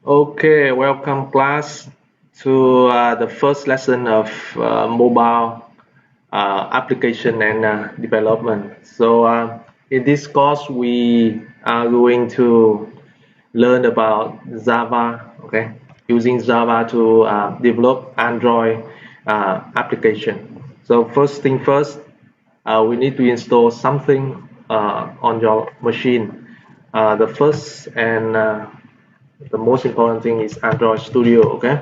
Okay, welcome class to the first lesson of mobile application and development. In this course, we are going to learn about Java, okay, using Java to develop Android application. So first thing first, we need to install something on your machine. The first and the most important thing is Android Studio. Okay,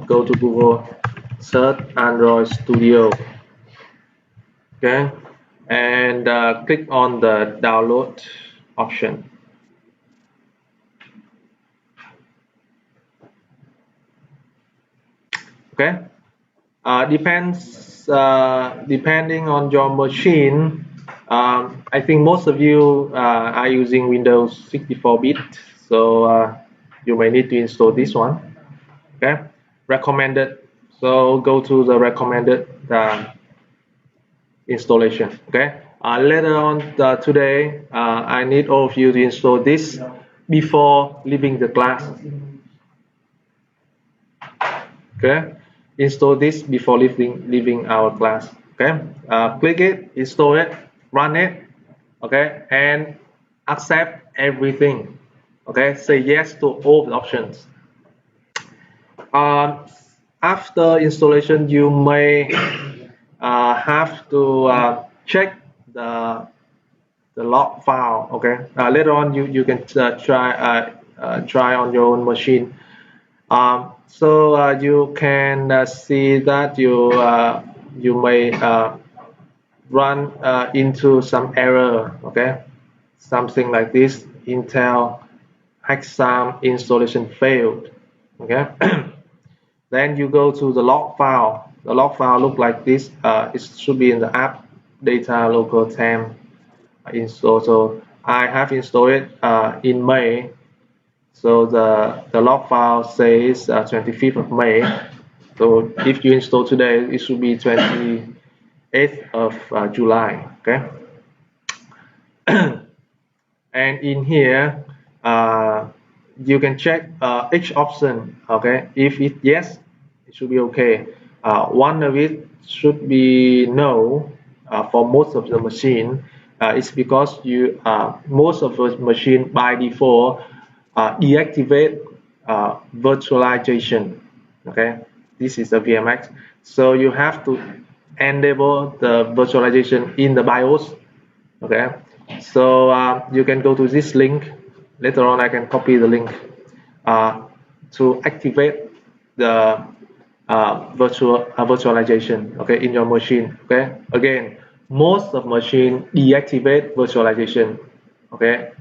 go to Google, search Android Studio. Okay, and click on the download option. Okay, depending on your machine. I think most of you are using Windows 64-bit, so you may need to install this one. Okay, recommended. So go to the recommended installation. Okay, later on today, I need all of you to install this before leaving the class. Okay, install this before leaving our class. Okay, click it, install it, run it. Okay, and accept everything. Okay, say yes to all the options. Um, After installation, you may have to check the log file. Okay, later on you can try on your own machine. You can see that you may run into some error. Okay, something like this: Intel exam installation failed. Okay. Then you go to the log file. The log file look like this. It should be in the app data local temp install. So I have installed it in May. So the log file says 25th of May. So if you install today, it should be 28th of July. Okay. And in here, you can check each option. Okay, if it yes, it should be okay. One of it should be no for most of the machine. It's because you most of the machine by default deactivate virtualization. Okay, this is a VMX, so you have to enable the virtualization in the BIOS. Okay, so you can go to this link. Later on, I can copy the link to activate the virtualization. Okay, in your machine. Okay, again, most of machine deactivate virtualization. Okay,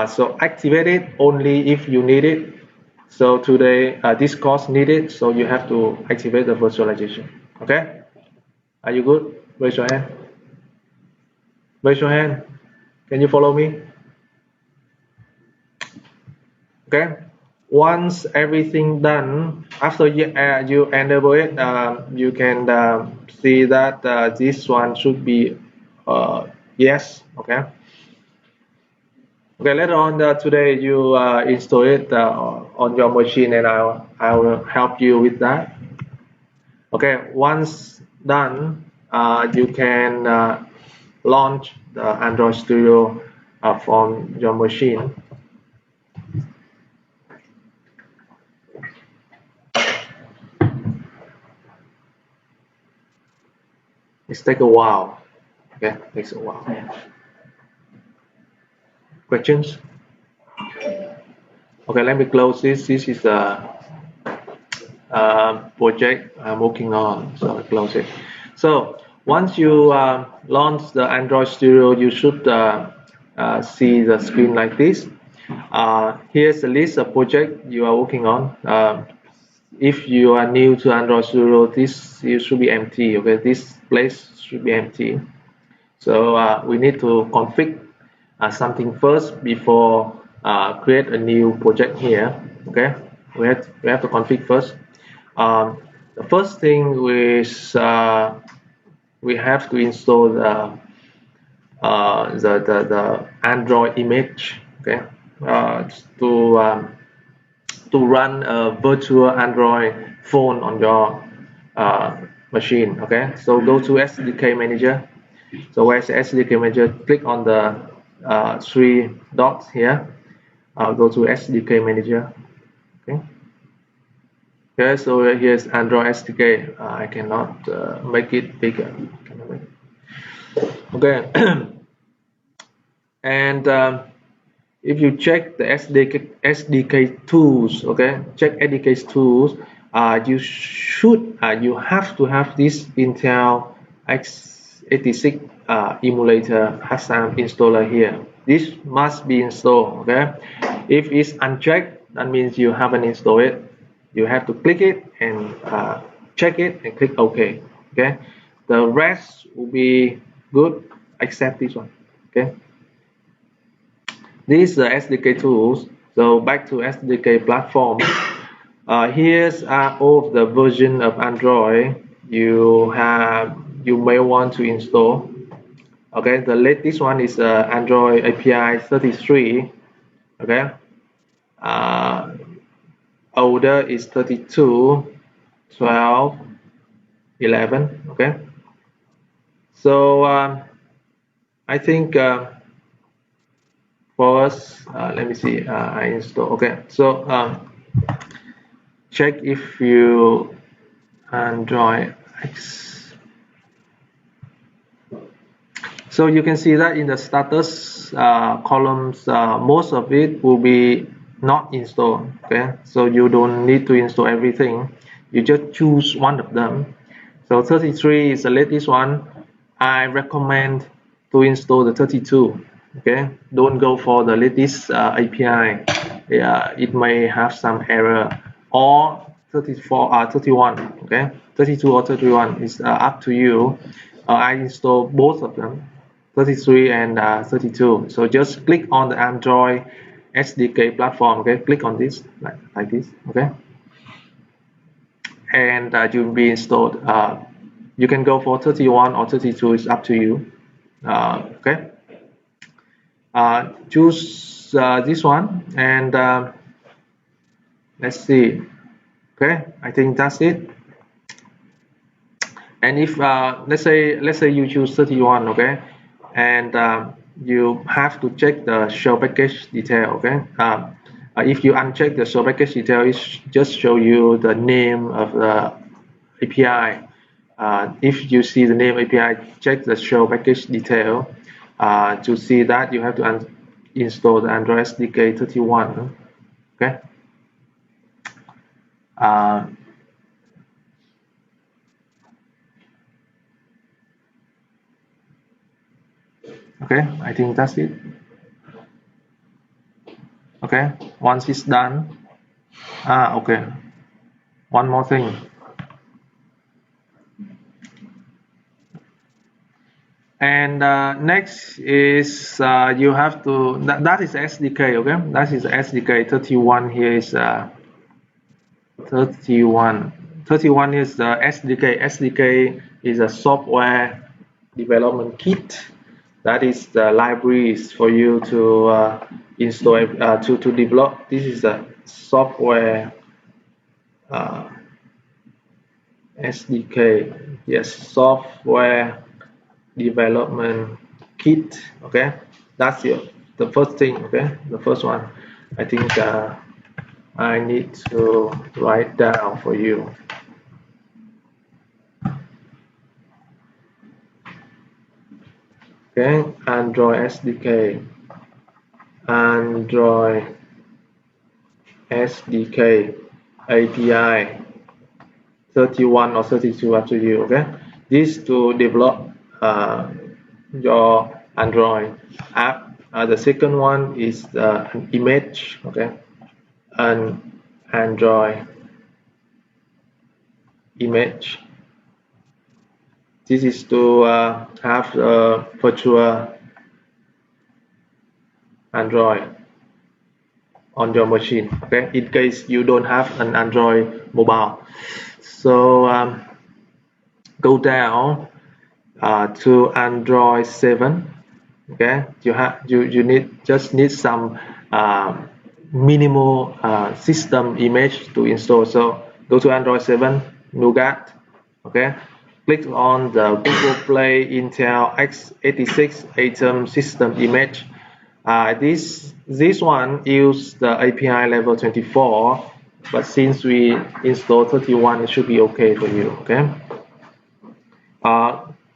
so activate it only if you need it. So today, this course needed, so you have to activate the virtualization. Okay, are you good? Raise your hand. Raise your hand. Can you follow me? Okay. Once everything done, after you enable it, you can see that this one should be yes. Okay. Okay. Later on today, you install it on your machine, and I will help you with that. Okay. Once done, you can launch the Android Studio from your machine. It takes a while. Okay, takes a while. Questions? Okay, let me close this. This is a project I'm working on, so I close it. So once you launch the Android Studio, you should see the screen like this. Here's a list of projects you are working on. If you are new to Android Studio, this should be empty. Okay, this place should be empty. So we need to configure something first before create a new project here. Okay, we have to configure first. The first thing is we have to install the Android image. Okay, to to run a virtual Android phone on your machine. Okay, so go to SDK manager. So where's the SDK manager? Click on the three dots here. Go to SDK manager. Okay. Okay, so here's Android SDK. I cannot make it bigger. Okay, and if you check the SDK tools, okay, check SDK tools. You have to have this Intel x86 emulator Hassan installer here. This must be installed. Okay, if it's unchecked, that means you haven't installed it. You have to click it and check it and click OK. Okay, the rest will be good except this one. Okay, these are SDK tools. So back to SDK platform. Here's all of the version of Android you may want to install. Okay, the latest one is Android API 33. Okay, older is 32, 12, 11. Okay, so I think first let me see, I install. Okay, so check if you Android X. So you can see that in the status columns, most of it will be not installed. Okay, so you don't need to install everything. You just choose one of them. So 33 is the latest one. I recommend to install the 32. Okay, don't go for the latest API. Yeah, it may have some error. Or 31. Okay, 32 or 31 is up to you. I install both of them, 33 and 32. So just click on the Android SDK platform. Okay, click on this like this. Okay, and you'll be installed. You can go for 31 or 32. It's up to you. Okay, choose this one and let's see. Okay, I think that's it. And if let's say you choose 31, okay, and you have to check the show package detail. Okay, if you uncheck the show package detail, it just show you the name of the API. If you see the name API, check the show package detail. To see that, you have to install the Android SDK 31. Okay. Okay, I think that's it. Okay, once it's done, okay, one more thing. And next is you have to, that is SDK. Okay, that is SDK 31. Here is 31. 31 is the SDK. SDK is a software development kit. That is the libraries for you to install to develop. This is a software SDK. Yes, software development kit. Okay, that's the first thing. Okay, the first one. I think I need to write down for you. Okay, Android SDK, Android SDK API 31 or 32 up to you. Okay, this to develop your Android app. The second one is an image. Okay, an Android image. This is to have a virtual Android on your machine. Okay, in case you don't have an Android mobile. So go down to Android 7. Okay, you need some minimal system image to install. So go to Android 7 Nougat, okay, click on the Google Play Intel x86 Atom system image. This one use the API level 24, but since we install 31, it should be okay for you. Okay,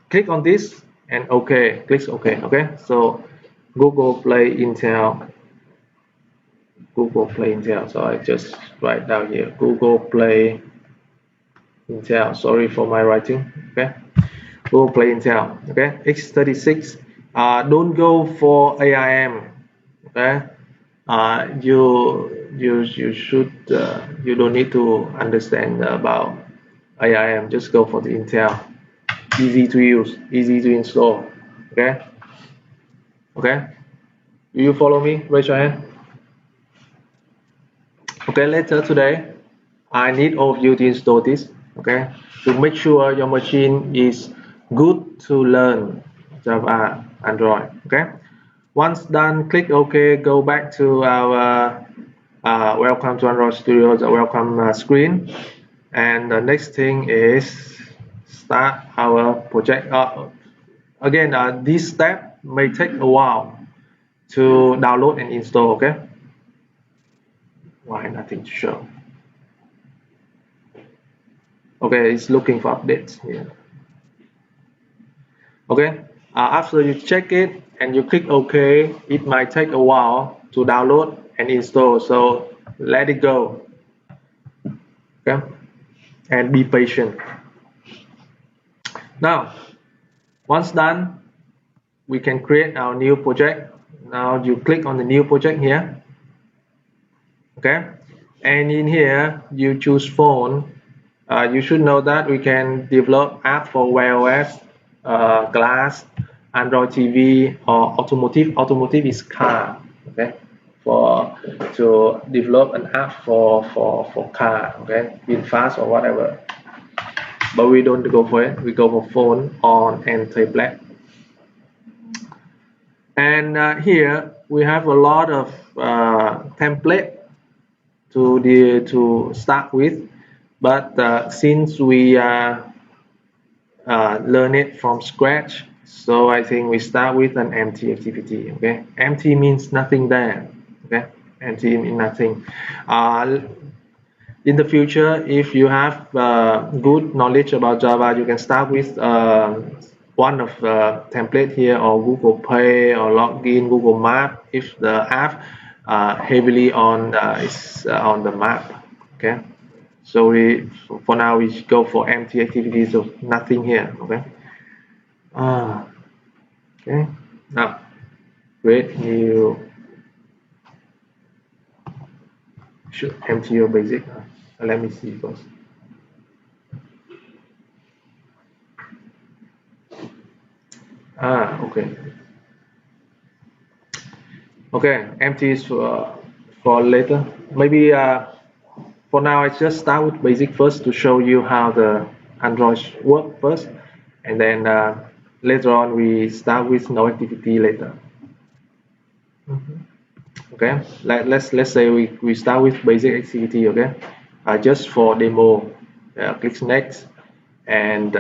click on this and okay, click OK. Okay, so Google Play Intel. So I just write down here Google Play Intel. Sorry for my writing. Okay, Google Play Intel. Okay, x86. Don't go for AIM. Okay, you should you don't need to understand about AIM. Just go for the Intel. Easy to use, easy to install. Okay, okay. Do you follow me? Raise your hand. Okay, later today, I need all of you to install this, okay, to make sure your machine is good to learn Java Android, okay. Once done, click OK, go back to our welcome to Android Studio, the welcome screen, and the next thing is start our project. Again, this step may take a while to download and install, okay. Why nothing to show? Okay, it's looking for updates here. Okay, after you check it and you click OK, it might take a while to download and install, so let it go. Okay, and be patient. Now, once done, we can create our new project. Now you click on the new project here. Okay, and in here you choose phone. You should know that we can develop app for Wear OS, glass, Android TV, or automotive. Automotive is car. Okay, to develop an app for car. Okay, being fast or whatever. But we don't go for it. We go for phone and tablet. And here we have a lot of template to start with. But since we learn it from scratch, so I think we start with an empty activity. Okay, empty means nothing there. Okay, empty means nothing. In the future, if you have good knowledge about Java, you can start with one of the template here, or Google Pay, or login, Google Map, if the app heavily on is on the map. Okay. So for now we go for empty activities, so nothing here. Okay. Okay. Now create new. Should empty your basic. Let me see first. Okay. Okay, empty is for later. Maybe for now, I just start with basic first to show you how the Android work first, and then later on we start with no activity later. Okay, let's say we start with basic activity. Okay, just for demo, click next, and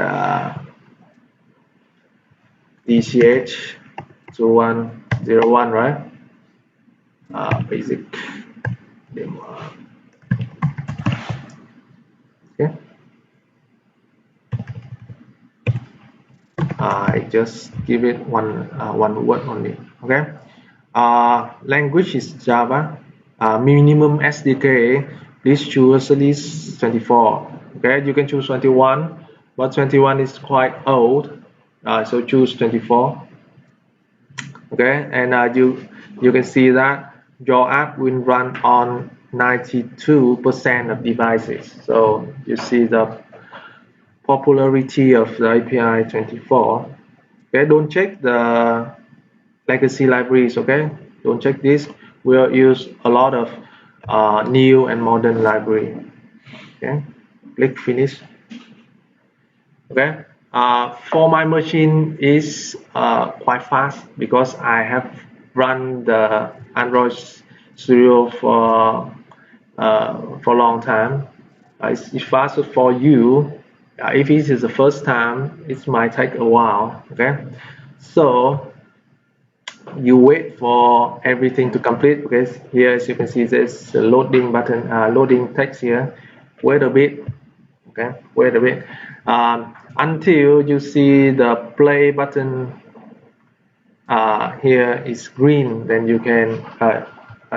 TCH2101, right? Basic demo. Okay. I just give it one word only. Okay. Language is Java. Minimum SDK. Please choose at least 24. Okay, you can choose 21, but 21 is quite old. So choose 24. Okay, and you can see that your app will run on 92% of devices. So you see the popularity of the API 24. Okay, don't check the legacy libraries. Okay, don't check this. We'll use a lot of new and modern library. Okay, click finish. Okay, for my machine is quite fast because I have run the Android serial for a long time. It's faster for you. If it is the first time, it might take a while. Okay, so you wait for everything to complete, because here, as you can see, there's a loading button, loading text here. Wait a bit. Okay, wait a bit until you see the play button here is green. Then you can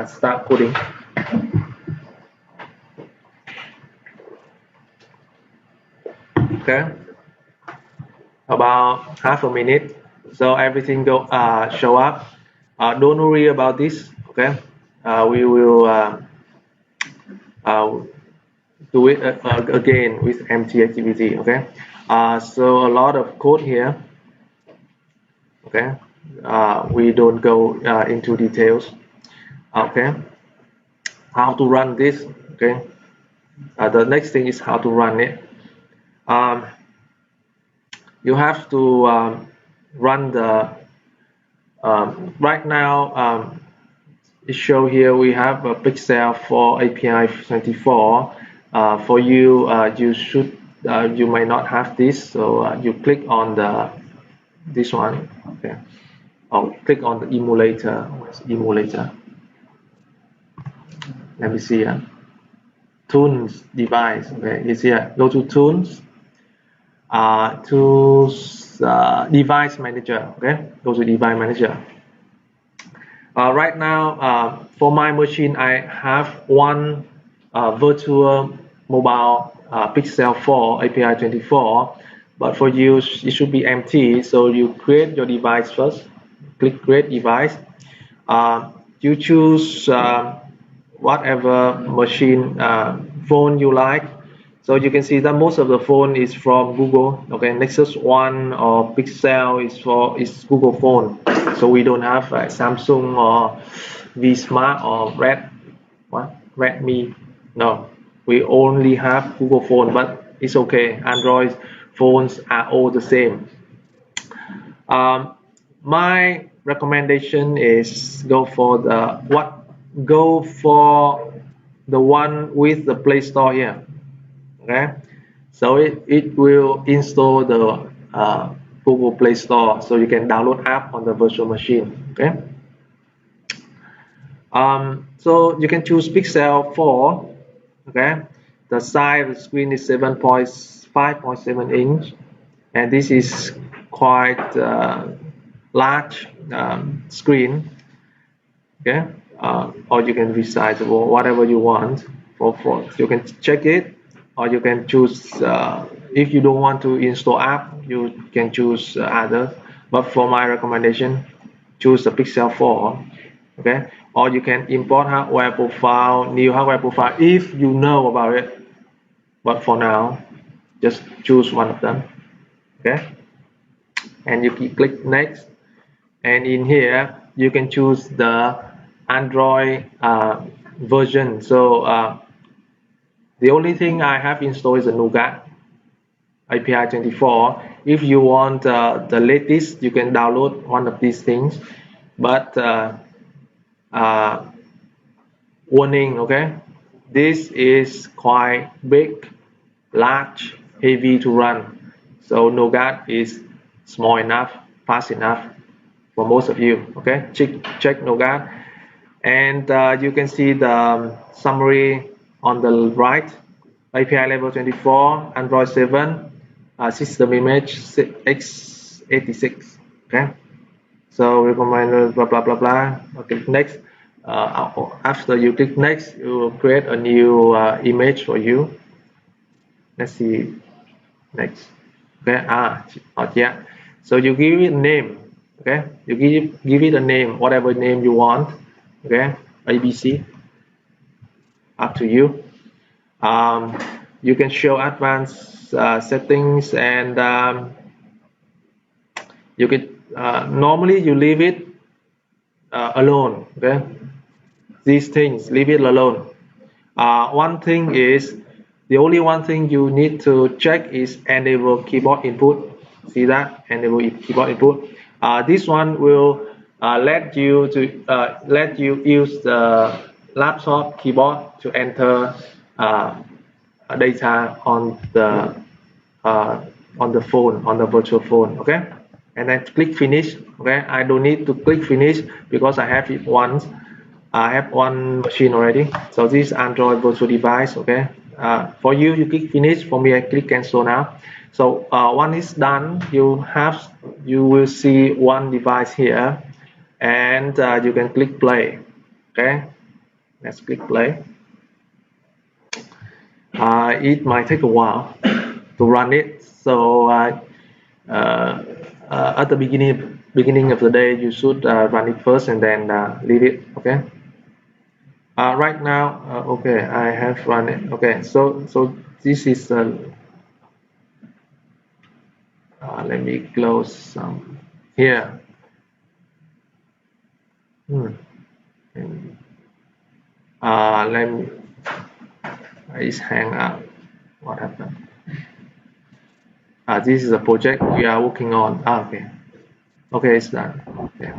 start coding. Okay, about half a minute, so everything go show up. Don't worry about this. Okay, we will do it again with empty activity. Okay, so a lot of code here. Okay, we don't go into details. Okay, how to run this. Okay, the next thing is how to run it. You have to run the right now. It show here we have a pixel for API 24. For you, you should you may not have this, so you click on this one. Okay, or click on the emulator. Emulator. Let me see. Tools device. Okay, you see here. Go to tools. Tools device manager. Okay, go to device manager. Right now, for my machine, I have one virtual mobile Pixel 4 API 24, but for you, it should be empty. So you create your device first. Click create device. You choose whatever machine phone you like. So you can see that most of the phone is from Google. Okay, Nexus One or Pixel is Google phone. So we don't have Samsung or V Smart or Redmi. No, we only have Google phone, but it's okay. Android phones are all the same. My recommendation is go for the one with the Play Store here. Okay, so it will install the Google Play Store, so you can download app on the virtual machine. Okay, so you can choose Pixel 4. Okay, the size of the screen is 5.7 inch, and this is quite large screen. Okay, or you can resize it or whatever you want. You can check it, or you can choose if you don't want to install app, you can choose other, but for my recommendation, choose the Pixel 4. Okay, or you can import hardware profile, new hardware profile if you know about it, but for now just choose one of them. Okay, and you click next, and in here you can choose the Android version. So the only thing I have installed is a Nougat API 24. If you want the latest, you can download one of these things. But warning, okay? This is quite big, large, heavy to run. So Nougat is small enough, fast enough for most of you. Okay, check Nougat, and you can see the summary on the right. API level 24, Android 7, system image x86. Okay, so recommend blah blah blah blah. Okay, next. After you click next, it will create a new image for you. Let's see next. Okay, not yet. So you give it a name. Okay, you give it a name, whatever name you want. Okay, ABC. Up to you. You can show advanced settings, and you can normally you leave it alone. Okay, these things leave it alone. One thing is, the only one thing you need to check is enable keyboard input. See that? Enable keyboard input. This one will let you use the laptop keyboard to enter data on the phone, on the virtual phone. Okay, and then click finish. Okay, I don't need to click finish because I have it once. I have one machine already. So this is Android virtual device. Okay, for you, you click finish. For me, I click cancel now. So one is done. You will see one device here, and you can click play. Okay, let's click play. It might take a while to run it. So at the beginning of the day, you should run it first and then leave it. Okay. Right now, okay, I have run it. Okay, so this is let me close some here. Let me. It's hang up. What happened? This is a project we are working on. Okay. Okay, it's done. Okay.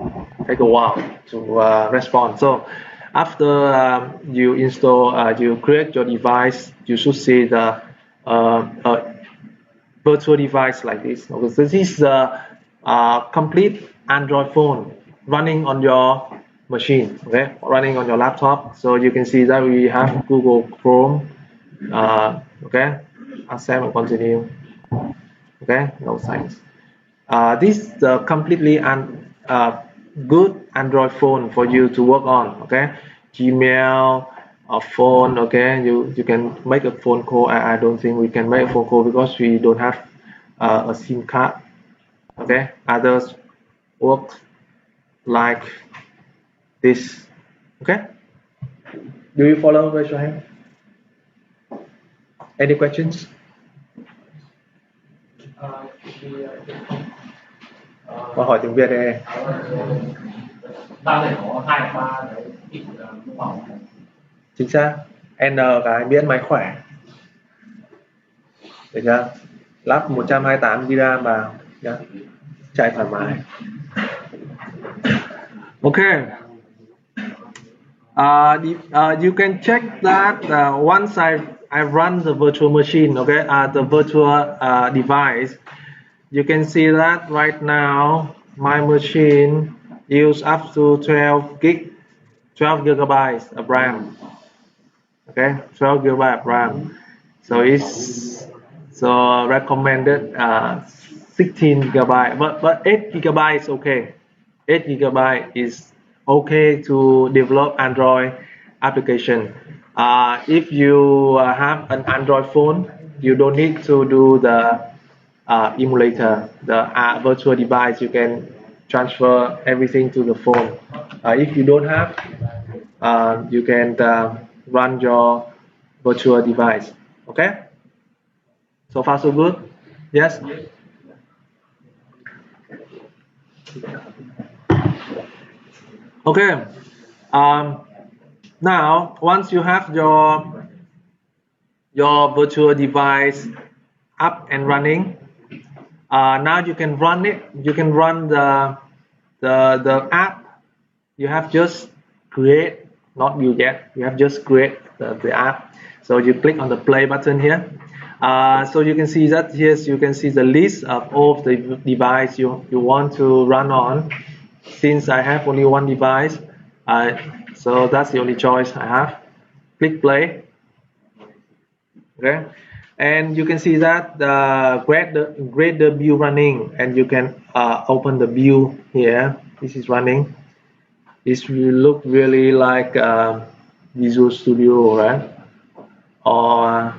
Take a while to respond. So after you install, you create your device, you should see the virtual device like this. Okay, so this is a complete Android phone running on your machine, okay, running on your laptop. So you can see that we have Google Chrome, okay, accept and continue, okay, no thanks. This is a completely good Android phone for you to work on, okay, Gmail, a phone, okay, you can make a phone call. I don't think we can make a phone call because we don't have a SIM card, okay. Others work like this, okay. Do you follow? Raise your hand. Any questions? Câu hỏi tiếng Việt đây. Chính xác. N cái miễn máy khỏe. Được chưa? Lắp 128 GB vào nhá. Chạy thoải mái. Okay. You can check that once I run the virtual machine, okay, the virtual device. You can see that right now my machine use up to 12 gigabytes of RAM. Okay, 12 gigabytes of RAM. So it's recommended 16 gigabytes, but 8 gigabytes is okay. 8 gigabytes is okay to develop Android application. If you have an Android phone, you don't need to do the emulator, the virtual device. You can transfer everything to the phone. If you don't have, you can run your virtual device. Okay. So far so good. Yes. Okay. Now, once you have your virtual device up and running, now you can run it. You can run the app. You have just create, not build yet. You have just create the app. So you click on the play button here. So you can see that here. You can see the list of all of the device you want to run on. Since I have only one device, so that's the only choice I have. Click play. Okay, and you can see that create the view running, and you can open the view here. This is running. This will look really like Visual Studio, right? Or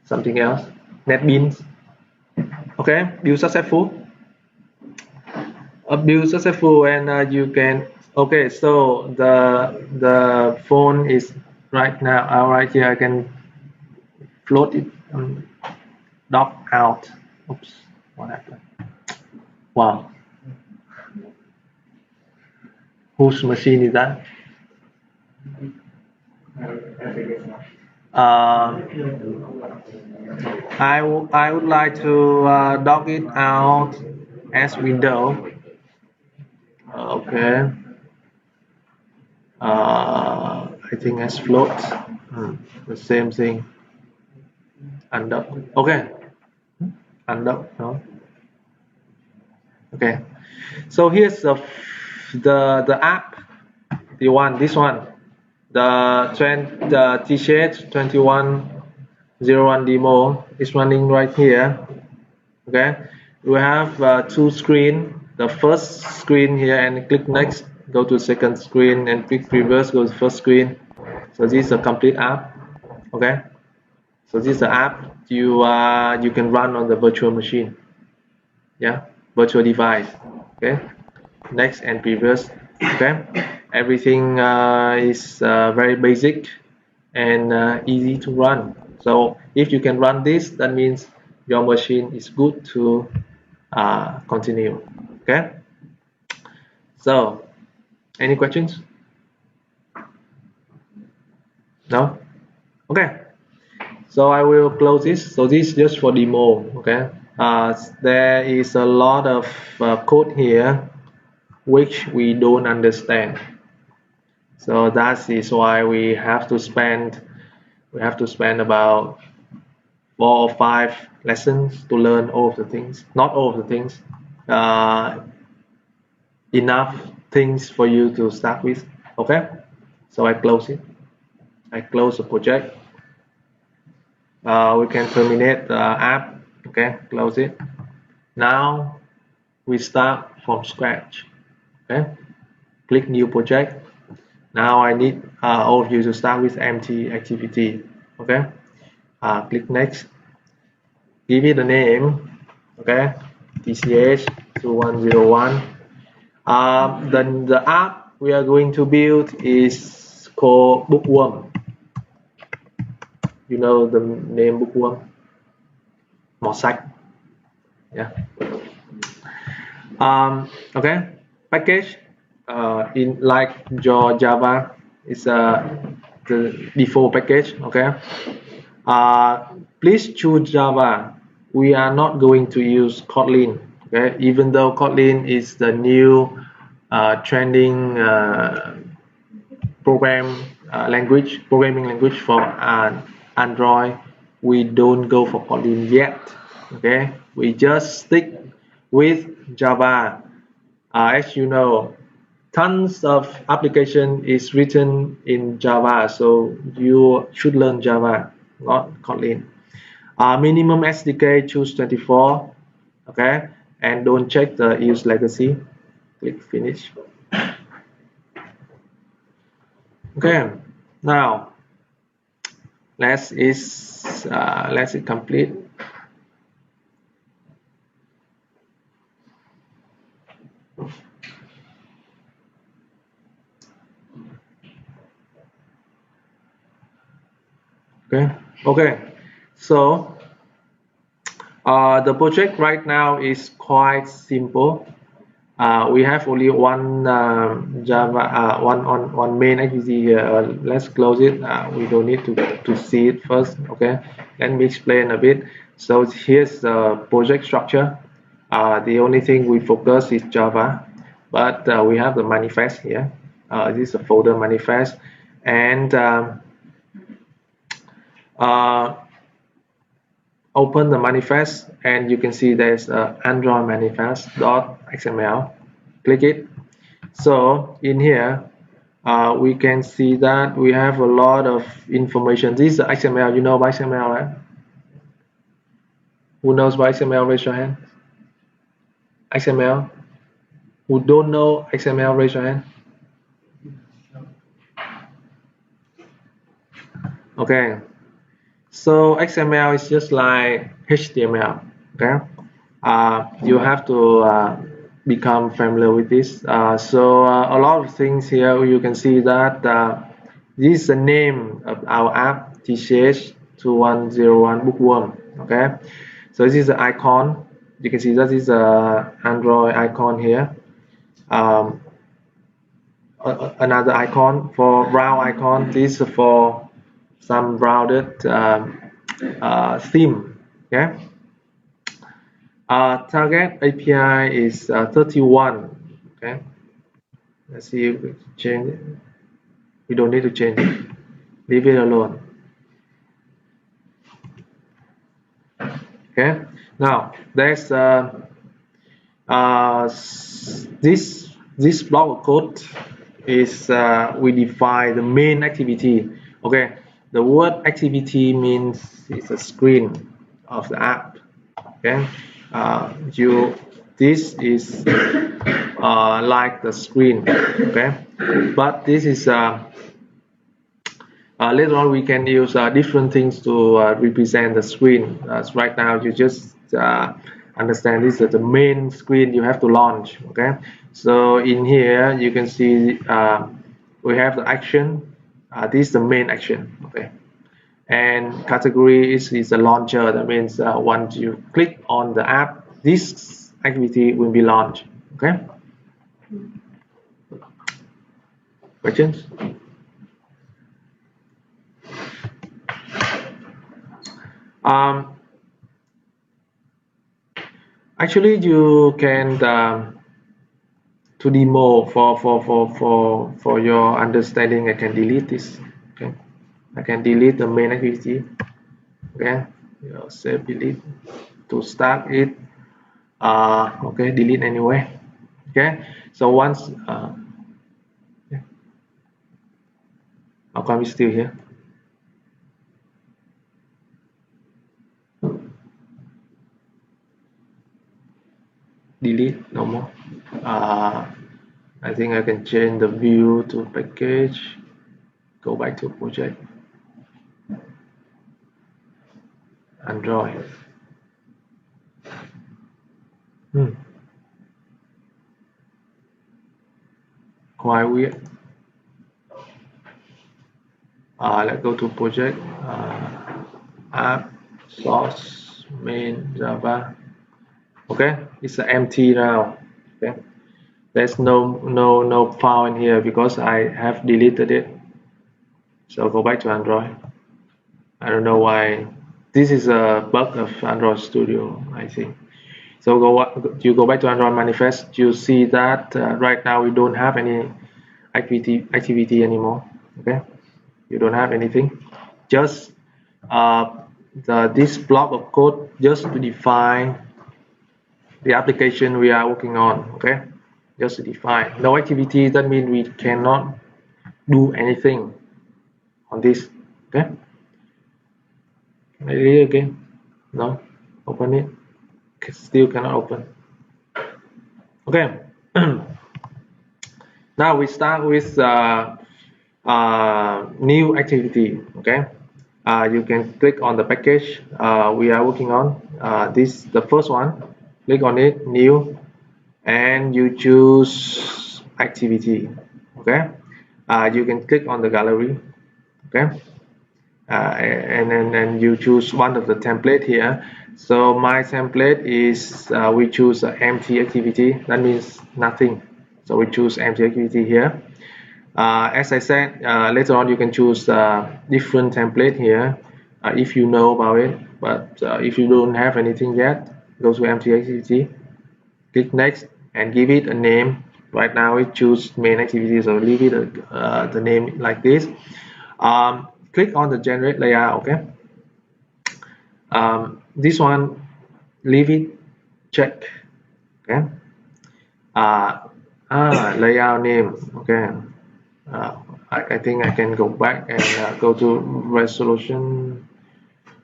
something else. NetBeans. Okay, build successful. Build successful, and you can. Okay, so the phone is right now. Right here, I can float it. Dock out. Oops, what happened? Wow. Whose machine is that? I would like to dock it out as window. Okay. I think as float. The same thing. Undock. Okay. Undock. No. Okay. So here's the app. This one. The TCH2101 demo is running right here. Okay. We have two screens. The first screen here, and click next. Go to second screen and click reverse. Go to first screen. So this is a complete app. Okay. So this is the app you can run on the virtual machine. Yeah, virtual device. Okay. Next and previous. Okay. Everything is very basic and easy to run. So if you can run this, that means your machine is good to continue. Okay. So any questions? No. Okay. So I will close this. So this is just for demo. Okay. There is a lot of code here which we don't understand. So that is why we have to spend about 4 or 5 lessons to learn all of the things. Not all of the things. Enough things for you to start with. Okay. So I close it. I close the project. We can terminate the app. Okay, close it. Now we start from scratch. Okay, click new project. Now I need all of you to start with empty activity. Okay, click next. Give it a name. Okay, TCH2101. Then the app we are going to build is called Bookworm. You know the name Bookworm? Mọt sách. Yeah. Okay. Package in like your Java is the default package. Okay. Please choose Java. We are not going to use Kotlin. Okay. Even though Kotlin is the new trending programming language for Android, we don't go for Kotlin yet. Okay, we just stick with Java. As you know, tons of application is written in Java, so you should learn Java, not Kotlin. Minimum SDK, choose 24. Okay, and don't check the use legacy. Click finish. Okay, now let's it complete. Okay. So the project right now is quite simple. We have only one Java, one main activity here. Let's close it. We don't need to see it first. Okay, let me explain a bit. So here's the project structure. The only thing we focus is Java, but we have the manifest here. This is a folder manifest, and open the manifest, and you can see there's a Android manifest.xml. Click it. So in here we can see that we have a lot of information. This is XML. You know about XML, right? Who knows about XML? Raise your hand. XML. Who don't know XML? Raise your hand. Okay. So XML is just like HTML. Okay. You have to become familiar with this. So a lot of things here, you can see that this is the name of our app, TCH2101 Bookworm. Okay. So this is the icon. You can see that is a Android icon here. Another icon for round icon. This is for some rounded theme. Okay. Target API is 31. Okay. Let's see if we change it. We don't need to change it. Leave it alone. Okay. Now there's this block of code is we define the main activity. Okay. The word activity means it's a screen of the app. Okay. This is like the screen. Okay. But this is later on we can use different things to represent the screen. Right now you just understand this is the main screen you have to launch. Okay, so in here you can see we have the action. This is the main action. Okay, and category is a launcher. That means once you click on the app, this activity will be launched. Okay, questions? Actually, you can to demo for your understanding. I can delete this. Okay, I can delete the main activity. Okay, save delete to start it. Okay, delete anyway. Okay, so once yeah. How come it's still here? Delete, no more. I think I can change the view to package. Go back to project. Android. Quite weird. Let's go to project. App source main Java. Okay, it's empty now. Okay, there's no file in here because I have deleted it. So go back to Android. I don't know why. This is a bug of Android Studio, I think. So you go back to Android manifest. You see that right now we don't have any activity anymore. Okay, you don't have anything. Just this block of code just to define the application we are working on. Okay, just to define. No activity. That means we cannot do anything on this. Okay. Can I read it again? No. Open it. Still cannot open. Okay. Now we start with new activity. Okay. You can click on the package we are working on. This the first one. Click on it, new, and you choose activity. Okay. You can click on the gallery. Okay. And then you choose one of the template here. So my template is we choose empty activity. That means nothing. So we choose empty activity here. As I said, later on you can choose different template here if you know about it. But if you don't have anything yet, go to empty activity, click next, and give it a name. Right now we choose main activity, so leave it the name like this. Click on the generate layout. Okay. This one, leave it check. Okay. Layout name. Okay. I think I can go back and go to resolution.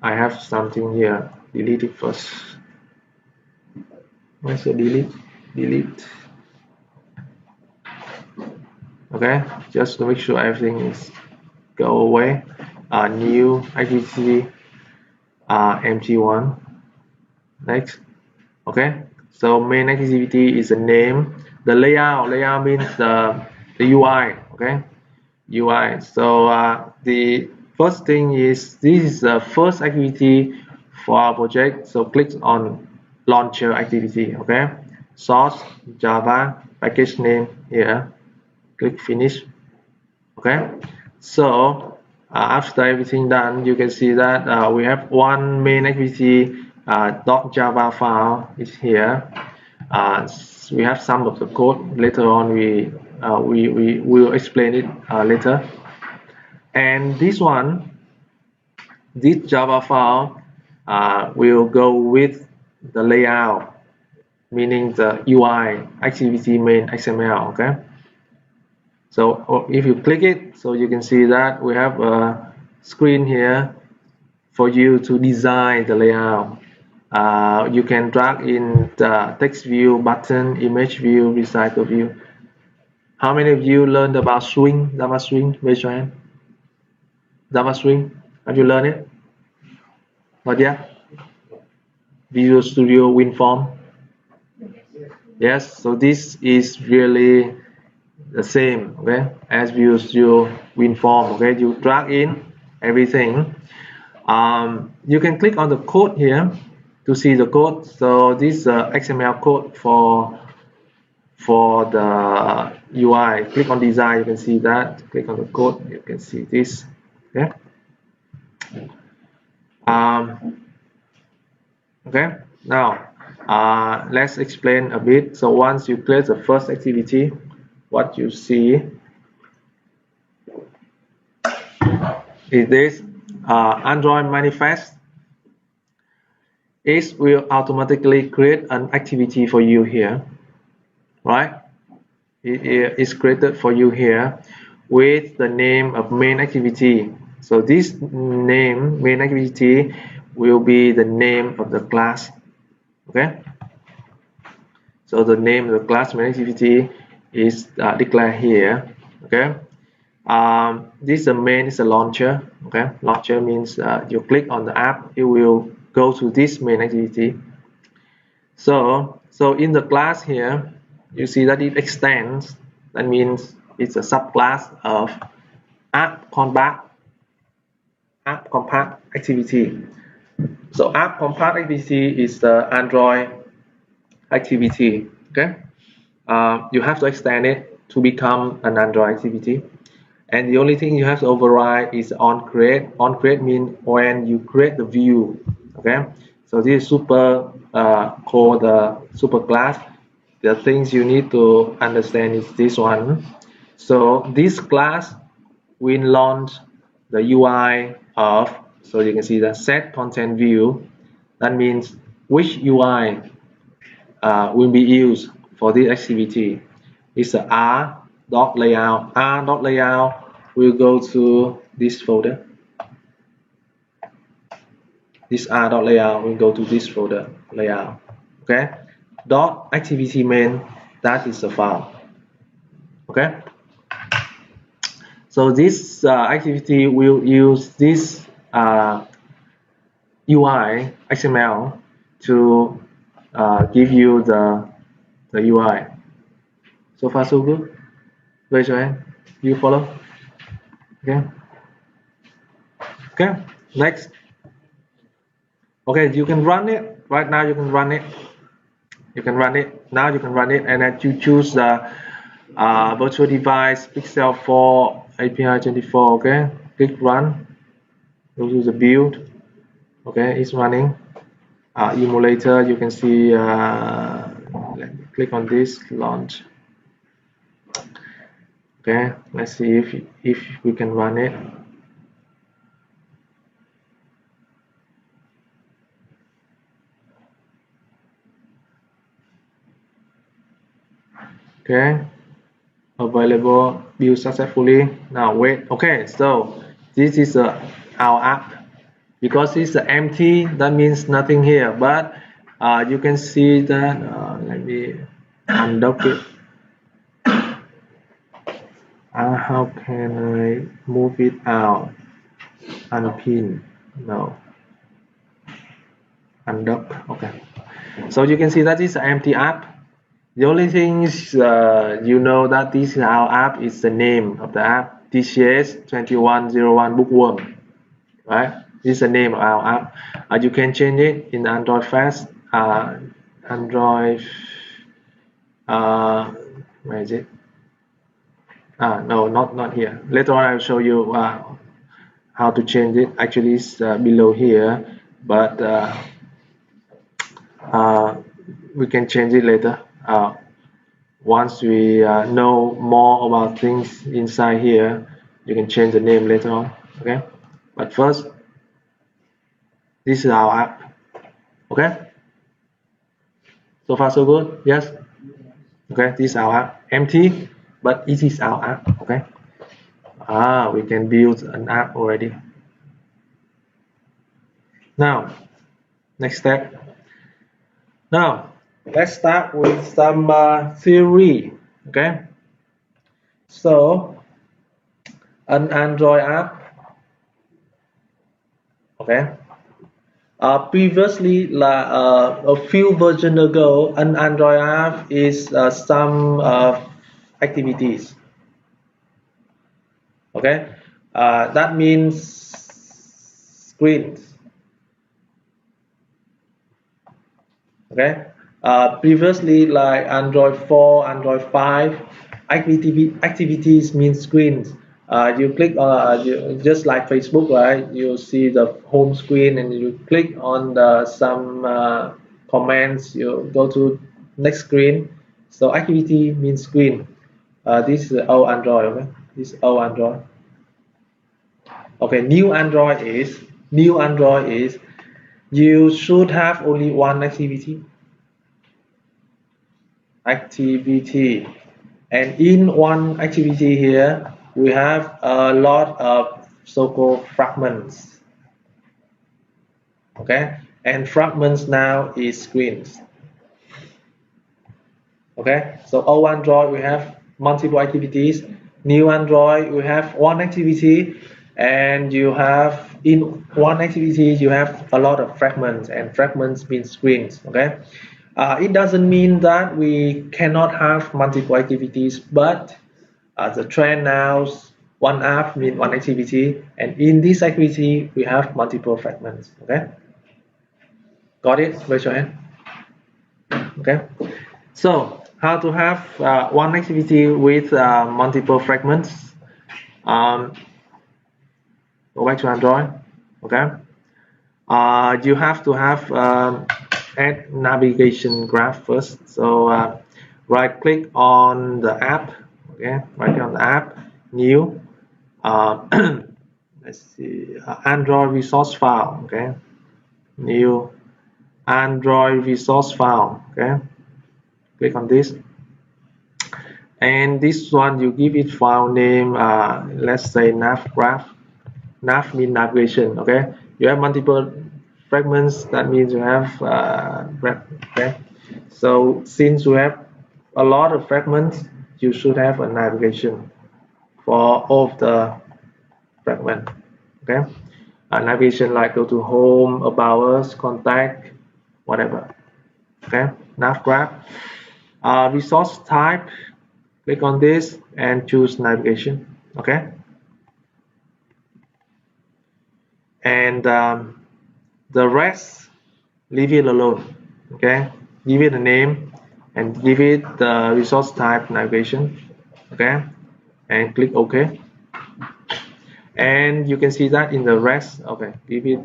I have something here. Delete it first. Where's the delete? Delete. Okay, just to make sure everything is go away. New activity, empty one. Next. Okay, so main activity is a name. The layout means the UI. Okay, UI. So the first thing is this is the first activity for our project. So click on launcher activity. Okay, source Java, package name here. Click finish. Okay, so after everything done, you can see that we have one main activity .java file is here. We have some of the code. Later on we will explain it later. And this one, this Java file will go with the layout, meaning the UI activity main XML. Okay, so if you click it, so you can see that we have a screen here for you to design the layout. You can drag in the text view, button, image view, recycle view. How many of you learned about swing, Java swing? Raise your hand. Java swing, have you learned it? Not yet? Visual Studio WinForm. Yes, so this is really the same, okay, as Visual Studio WinForm. Okay, you drag in everything. You can click on the code here to see the code. So this is XML code for the UI. Click on design, you can see that. Click on the code, you can see this. Okay. Okay. Now let's explain a bit. So once you create the first activity, what you see is this Android manifest. It will automatically create an activity for you here, right? It is created for you here with the name of main activity. So this name, main activity, will be the name of the class. Okay. So the name of the class main activity is declared here. Okay. This main is a launcher. Okay. Launcher means you click on the app, it will go to this main activity. So in the class here, you see that it extends. That means it's a subclass of app compact activity. So app compact activity is the Android activity. Okay, you have to extend it to become an Android activity, and the only thing you have to override is on create. On create means when you create the view. Okay, so this is super called the super class. The things you need to understand is this one. So this class will launch the UI of, so you can see the set content view. That means which UI will be used for this activity. It's a r.layout. R.layout will go to this folder. This r.layout will go to this folder layout. Okay. Dot activity main, that is the file. Okay. So this activity will use this UI XML to give you the UI. So far so good. Raise your hand. You follow? Okay. Okay. Next. Okay, you can run it right now. You can run it. You can run it now. You can run it, and then you choose the virtual device Pixel 4 API 24. Okay, click run. Go to the build. Okay, it's running. Emulator. You can see. Let me click on this launch. Okay, let's see if we can run it. Okay, available, build successfully. Now wait. Okay, so this is our app. Because it's empty, that means nothing here, but you can see that let me undock it. How can I move it out? Unpin. No. Undock. Okay. So you can see that it's an empty app. The only thing is you know that this is our app is the name of the app, TCH2101 bookworm, right? This is the name of our app. You can change it in Android Fast. Android. Where is it? No, not here. Later on, I'll show you how to change it. Actually, it's below here, but we can change it later. Once we know more about things inside here, You can change the name later on. Okay, but first, this is our app. Okay, so far so good. Yes. Okay, this is our app. Empty, but it is our app. Okay. We can build an app already. Now, next step. Now, let's start with some theory. Okay. So, an Android app. Okay. Previously, a few versions ago, an Android app is some activities. Okay, that means screens. Okay, previously like Android 4, Android 5, activities means screens. You click on just like Facebook, right? You see the home screen and you click on some comments. You go to next screen. So activity means screen. This is old Android. Okay, this is old Android. Okay, new Android is you should have only one activity. And in one activity here we have a lot of so-called fragments. Okay, and fragments now is screens. Okay, so old Android we have multiple activities, new Android we have one activity, and you have in one activity you have a lot of fragments, and fragments mean screens. Okay, it doesn't mean that we cannot have multiple activities, but the trend now, one app means one activity, and in this activity we have multiple fragments. Okay, got it? Raise your hand. Okay, so how to have one activity with multiple fragments? Go back to Android. Okay, you have to have add navigation graph first. So right click on the app. Okay, right click on the app, new. Let's see, Android resource file. Okay, new Android resource file. Okay, click on this, and this one you give it file name. Let's say nav graph. Nav means navigation. Okay, you have multiple fragments. That means you have okay. So since you have a lot of fragments, you should have a navigation for all of the fragment. Okay, navigation like go to home, about us, contact, whatever. Okay, nav graph. Resource type, click on this and choose navigation. Okay, and the rest leave it alone. Okay, give it a name and give it the resource type navigation. Okay, and click OK, and you can see that in the rest. Okay, give it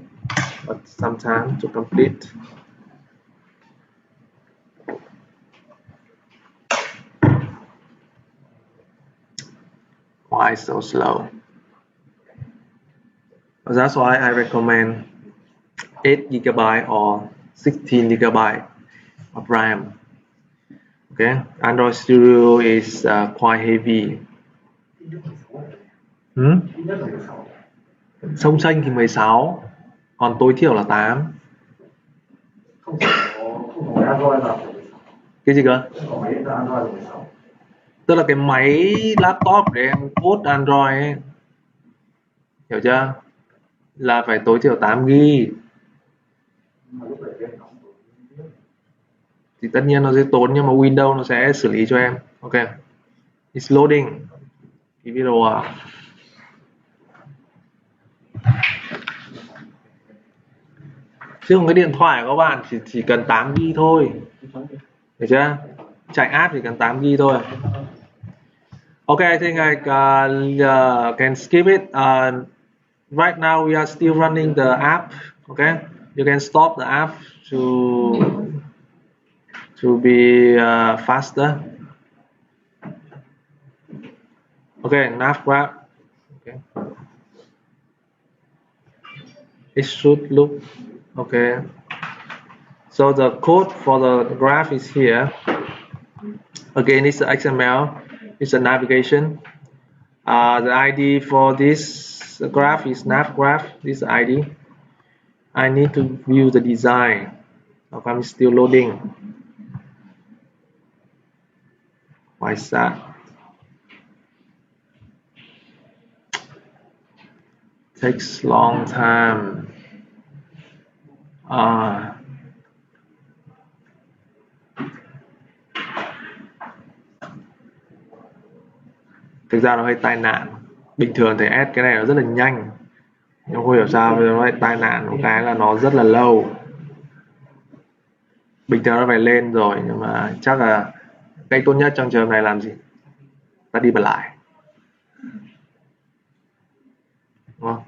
some time to complete. Why so slow? That's why I recommend 8 GB or 16 GB of RAM. Okay, Android Studio is quite heavy. Song xanh thì 16, còn tối thiểu là 8. Cái gì cơ? Tức là cái máy laptop để em code Android ấy. Hiểu chưa? Là phải tối thiểu 8 GB. Thì tất nhiên nó sẽ tốn, nhưng mà Windows nó sẽ xử lý cho em. Ok, it's loading. Cái video chứ không, cái điện thoại của các bạn chỉ cần 8 GB thôi, hiểu chưa? Chạy app chỉ cần 8 GB thôi. Okay, I think I can skip it. Right now we are still running the app. Okay, you can stop the app to be faster. Okay, nav graph. Okay, it should look okay. So the code for the graph is here. Again, it's XML. It's a navigation. The ID for this graph is nav graph. This ID. I need to view the design. Okay, I'm still loading. Why is that? Takes long time. Thực ra nó hơi tai nạn. Bình thường thì add cái này nó rất là nhanh, nhưng không hiểu sao nó lại tai nạn một cái là nó rất là lâu. Bình thường nó phải lên rồi, nhưng mà chắc là cách tốt nhất trong trường hợp này làm gì? Ta đi bật lại. Đúng không?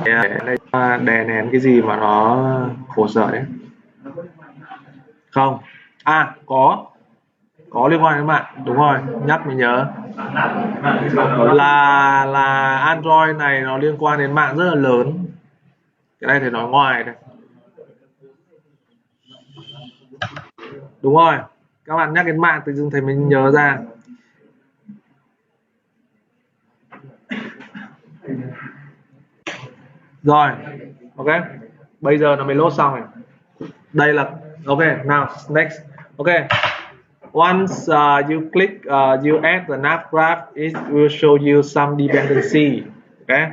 Đây đè nén cái gì mà nó khổ sở đấy? Không. À, có liên quan đến mạng, đúng rồi, nhắc mới nhớ là Android này nó liên quan đến mạng rất là lớn. Cái này thì nói ngoài này. Đúng rồi, các bạn nhắc đến mạng tự dưng thấy mình nhớ ra. Rồi, ok, bây giờ nó mới load xong này. Đây là ok. Now next, ok. Once you click, you add the nav graph, it will show you some dependency. Okay,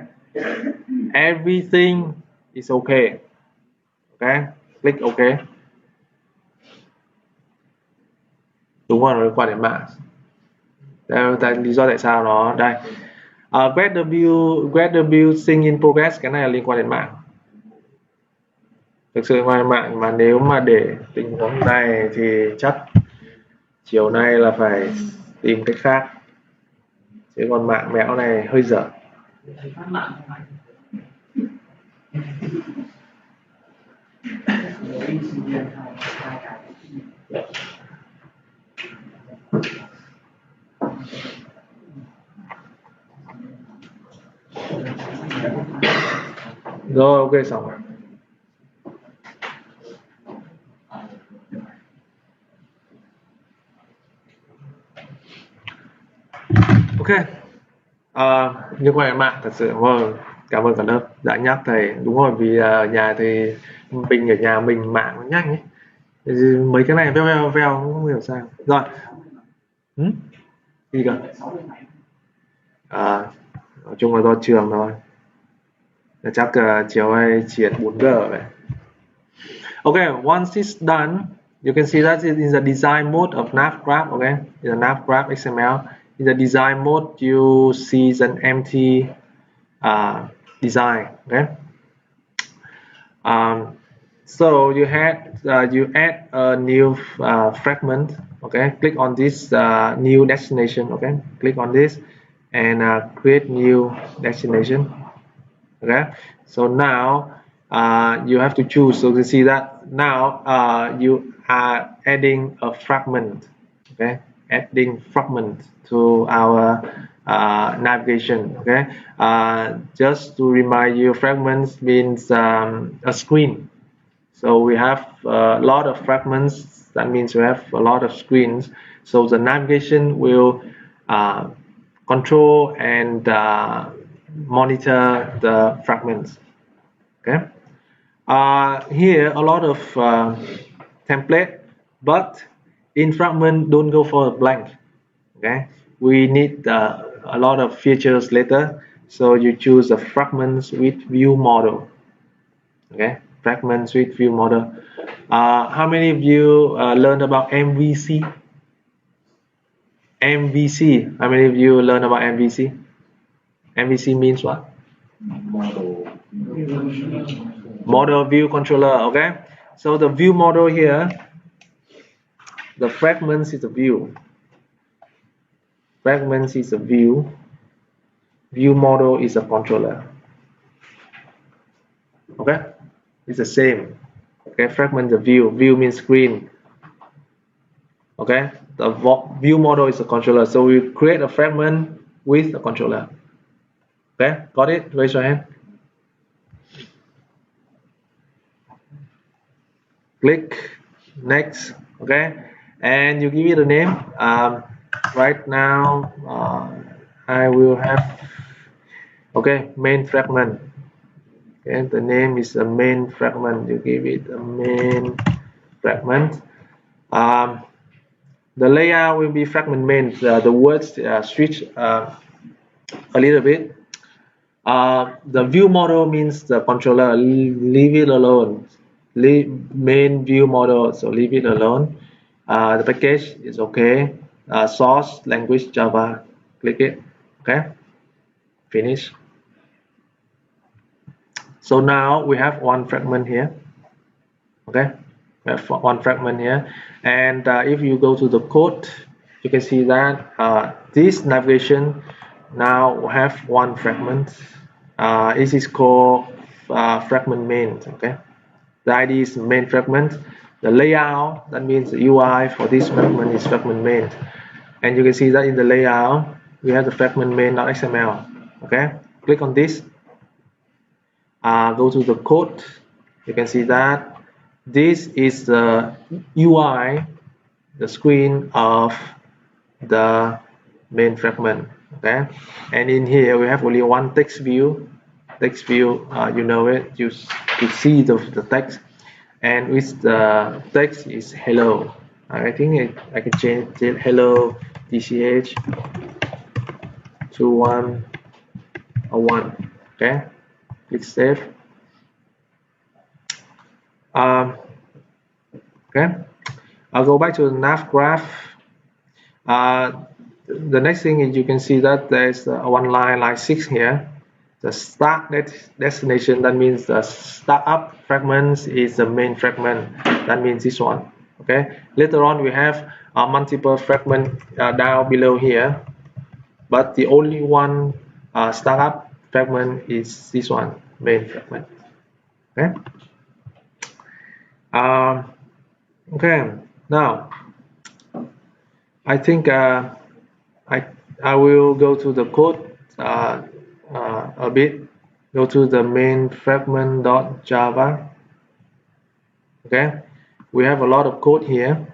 everything is okay. Okay, click OK. Đúng rồi, nó liên quan đến mạng. Đây, lý do tại sao nó đây. Get the view sync in progress, cái này là liên quan đến mạng. Thực sự liên quan đến mạng, mà nếu mà để tình huống này thì chắc chiều nay là phải tìm cách khác, chứ còn mạng mẽo này hơi dở. Rồi, ok, xong rồi. Ok, liên quan đến mạng thật sự cảm ơn cả lớp đã nhắc thầy. Đúng rồi, vì nhà thầy mình ở nhà mình mạng nó nhanh ấy, mấy cái này veo không hiểu sao. Rồi, gì cơ? Nói chung là do trường thôi, chắc chiều nay chuyển 4G vậy. Okay, once it's done, you can see that it's in the design mode of nav graph. Okay, in the nav graph XML, in the design mode you see an empty design. Okay, so you add a new fragment. Okay, click on this new destination. Okay, click on this and create new destination. Okay, so now you have to choose. So you see that now you are adding a fragment. Okay, adding fragment to our navigation. Okay, just to remind you, fragments means a screen. So we have a lot of fragments. That means we have a lot of screens. So the navigation will control and monitor the fragments. Okay. Here a lot of template, but in fragment don't go for a blank. Okay, we need a lot of features later, so you choose the fragments with view model. Okay, fragments with view model. How many of you learned about MVC? MVC. How many of you learned about MVC? MVC means what? Model view controller. Okay, so the view model here, the fragments is a view. Fragments is a view. View model is a controller. Okay, it's the same. Okay, fragment the view. View means screen. Okay, the view model is a controller, so we create a fragment with a controller. Okay, got it? Raise your hand. Click next. Okay, and you give it a name. Right now I will have, okay, main fragment. Okay, the name is a main fragment. You give it a main fragment. The layout will be fragment main. The words switch a little bit. The view model means the controller. Leave it alone. Main view model, so leave it alone. The package is okay. Source language Java. Click it. Okay. Finish. So now we have one fragment here. Okay. We have one fragment here, and if you go to the code, you can see that this navigation now have one fragment. This is called fragment main. Okay, the ID is main fragment. The layout, that means the UI for this fragment is fragment main, and you can see that in the layout we have the fragment main.xml. Okay, click on this. Go to the code. You can see that this is the UI, the screen of the main fragment. Okay, and in here we have only one text view. Text view, you know it. You see the text, and with the text is hello. I think I can change it. Hello TCH2101. Okay, click save. Okay, I'll go back to the nav graph. The next thing is you can see that there's one line 6 here. The start destination, that means the startup fragments is the main fragment. That means this one. Okay. Later on we have multiple fragment down below here, but the only one startup fragment is this one, main fragment. Okay. Okay. Now I think I will go to the code a bit. Go to the main fragment.java. Okay, we have a lot of code here.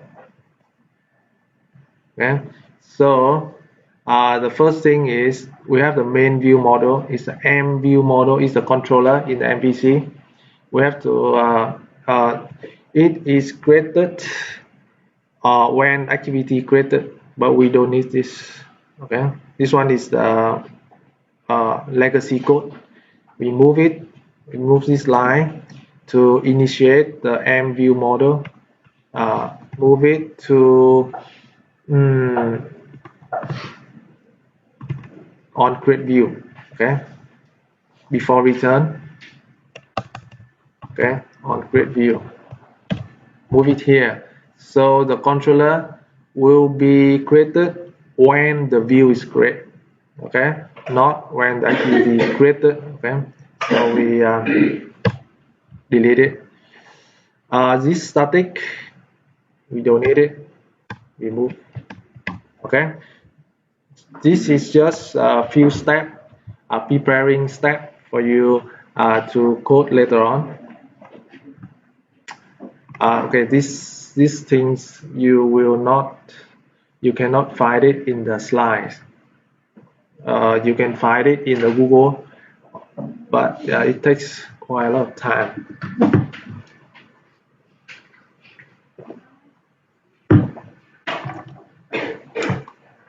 Okay, so the first thing is we have the main view model. It's the M view model. Is the controller in the MVC. We have to it is created when activity created, but we don't need this. Okay, this one is the legacy code. We move it. We move this line to initiate the M view model. Move it to on create view. Okay, before return. Okay, on create view. Move it here. So the controller will be created when the view is created. Okay, not when the activity is created. Okay, so we delete it. This static, we don't need it. We move. Okay, this is just a few steps, a preparing step for you to code later on. Okay, these things you cannot find it in the slides. You can find it in the Google, but it takes quite a lot of time.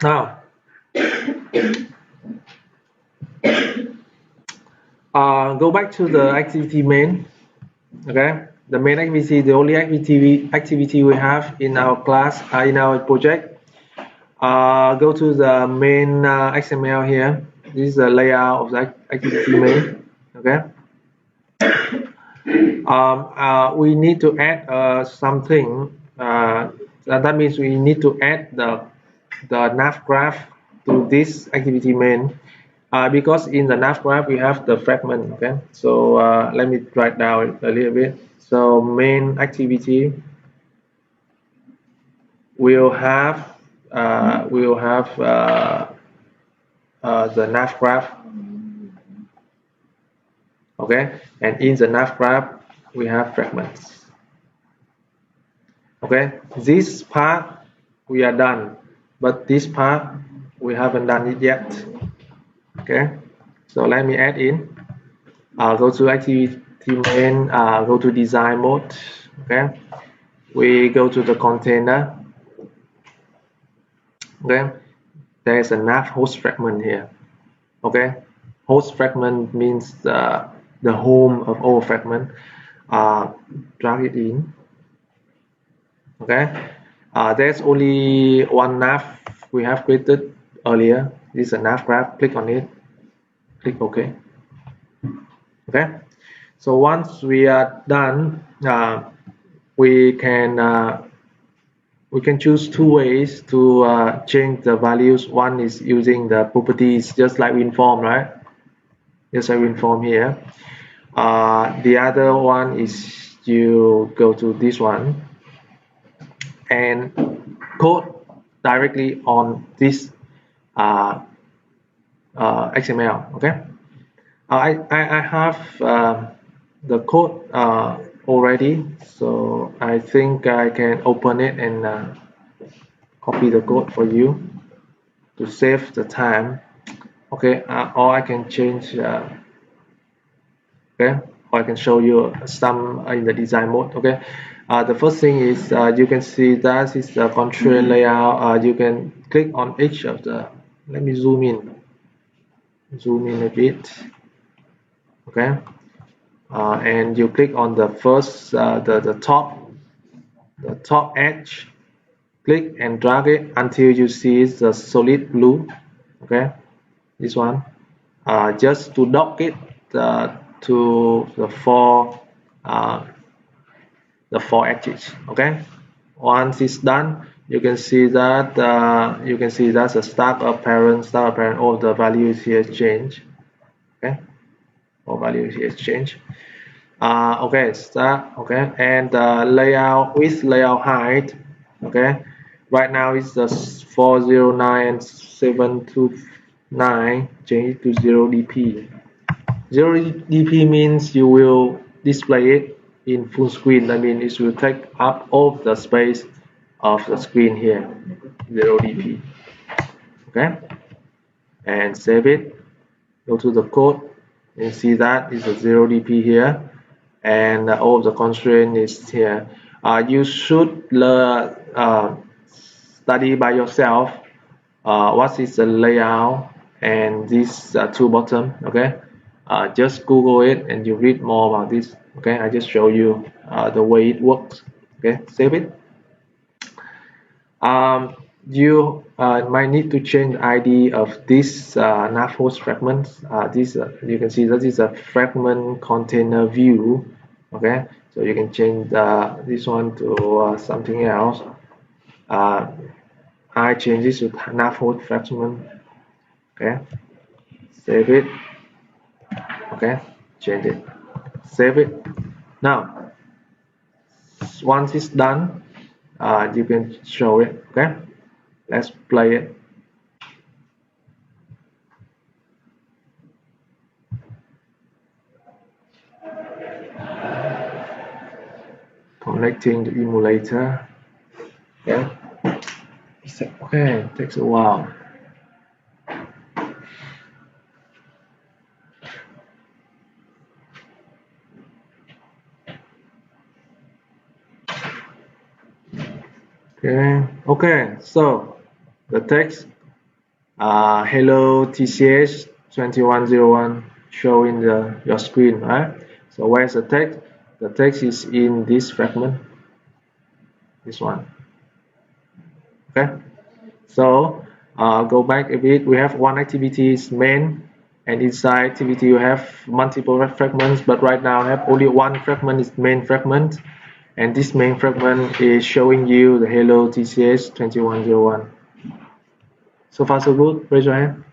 Now, go back to the activity main. Okay, the main activity, the only activity we have in our class, in our project. Go to the main XML here. This is the layout of the activity main. Okay. We need to add something. That means we need to add the nav graph to this activity main. Because in the nav graph we have the fragment. Okay, so let me write down a little bit. So main activity will have we will have the nav graph. Okay, and in the nav graph we have fragments. Okay, this part we are done, but this part we haven't done it yet. Okay, so let me add in. Go to activity main, go to design mode. Okay, we go to the container. Okay, there is a nav host fragment here. Okay, host fragment means the home of all fragment. Drag it in. Okay, there's only one nav we have created earlier. This is a nav graph. Click on it. Click OK. Okay, so once we are done, we can choose two ways to change the values. One is using the properties, just like WinForm, right? Just like WinForm here. The other one is you go to this one and code directly on this XML. Okay, I have the code already, so I think I can open it and copy the code for you to save the time. Okay, or I can change. Okay, or I can show you some in the design mode. Okay, the first thing is you can see that is the control layout. You can click on each of the. Let me zoom in a bit. Okay, and you click on the first the top edge. Click and drag it until you see the solid blue. Okay, this one. Just to dock it to the four edges. Okay, once it's done, you can see that the start of parent, all the values here change. Okay, all values here change. Okay, start. Okay, and layout width, layout height. Okay, right now it's the 409 and 729. Change it to 0 dp. 0 dp means you will display it in full screen. That means it will take up all the space of the screen here. 0 dp. Okay, and save it. Go to the code and see that is a 0 dp here, and all the constraint is here. You should study by yourself what is the layout and these two bottom. Okay, just Google it and you read more about this. Okay, I just show you the way it works. Okay, save it. You might need to change the ID of this nav host fragments. This you can see that is a fragment container view. Okay, so you can change this one to something else. I change this to nav host fragment. Okay, save it. Okay, change it, save it. Now once it's done, you can show it. Okay, let's play it. Connecting the emulator. Okay, it takes a while. Okay, so the text hello TCH2101 showing your screen, right? So where's the text? The text is in this fragment, this one. Okay, so go back a bit. We have one activity is main, and inside activity you have multiple fragments, but right now I have only one fragment, is main fragment, and this main fragment is showing you the hello TCH2101. So far so good. Raise your hand.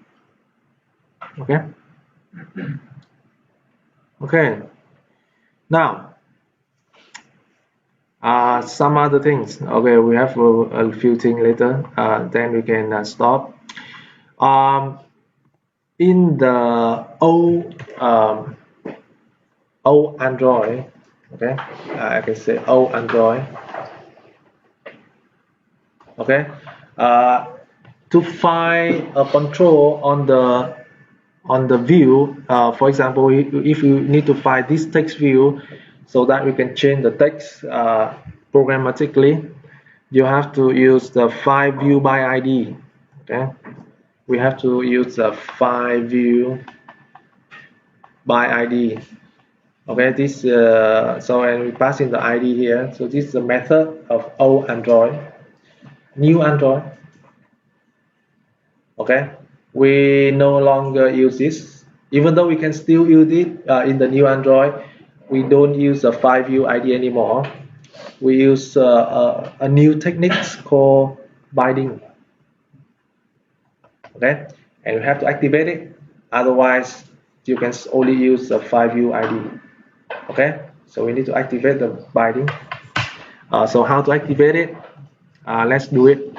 Okay. Okay. Now some other things. Okay, we have a few things later. Then we can stop. In the old Android, okay, I can say old Android. Okay, to find a control on the view, for example, if you need to find this text view so that we can change the text programmatically, you have to use the file view by ID. Okay, we have to use the file view by ID. Okay, this so and we pass in the ID here. So this is the method of old Android. New Android. Okay, we no longer use this, even though we can still use it in the new Android. We don't use the file view ID anymore. We use a new technique called binding. Okay, and you have to activate it, otherwise you can only use the file view ID. Okay, so we need to activate the binding. So how to activate it? Let's do it.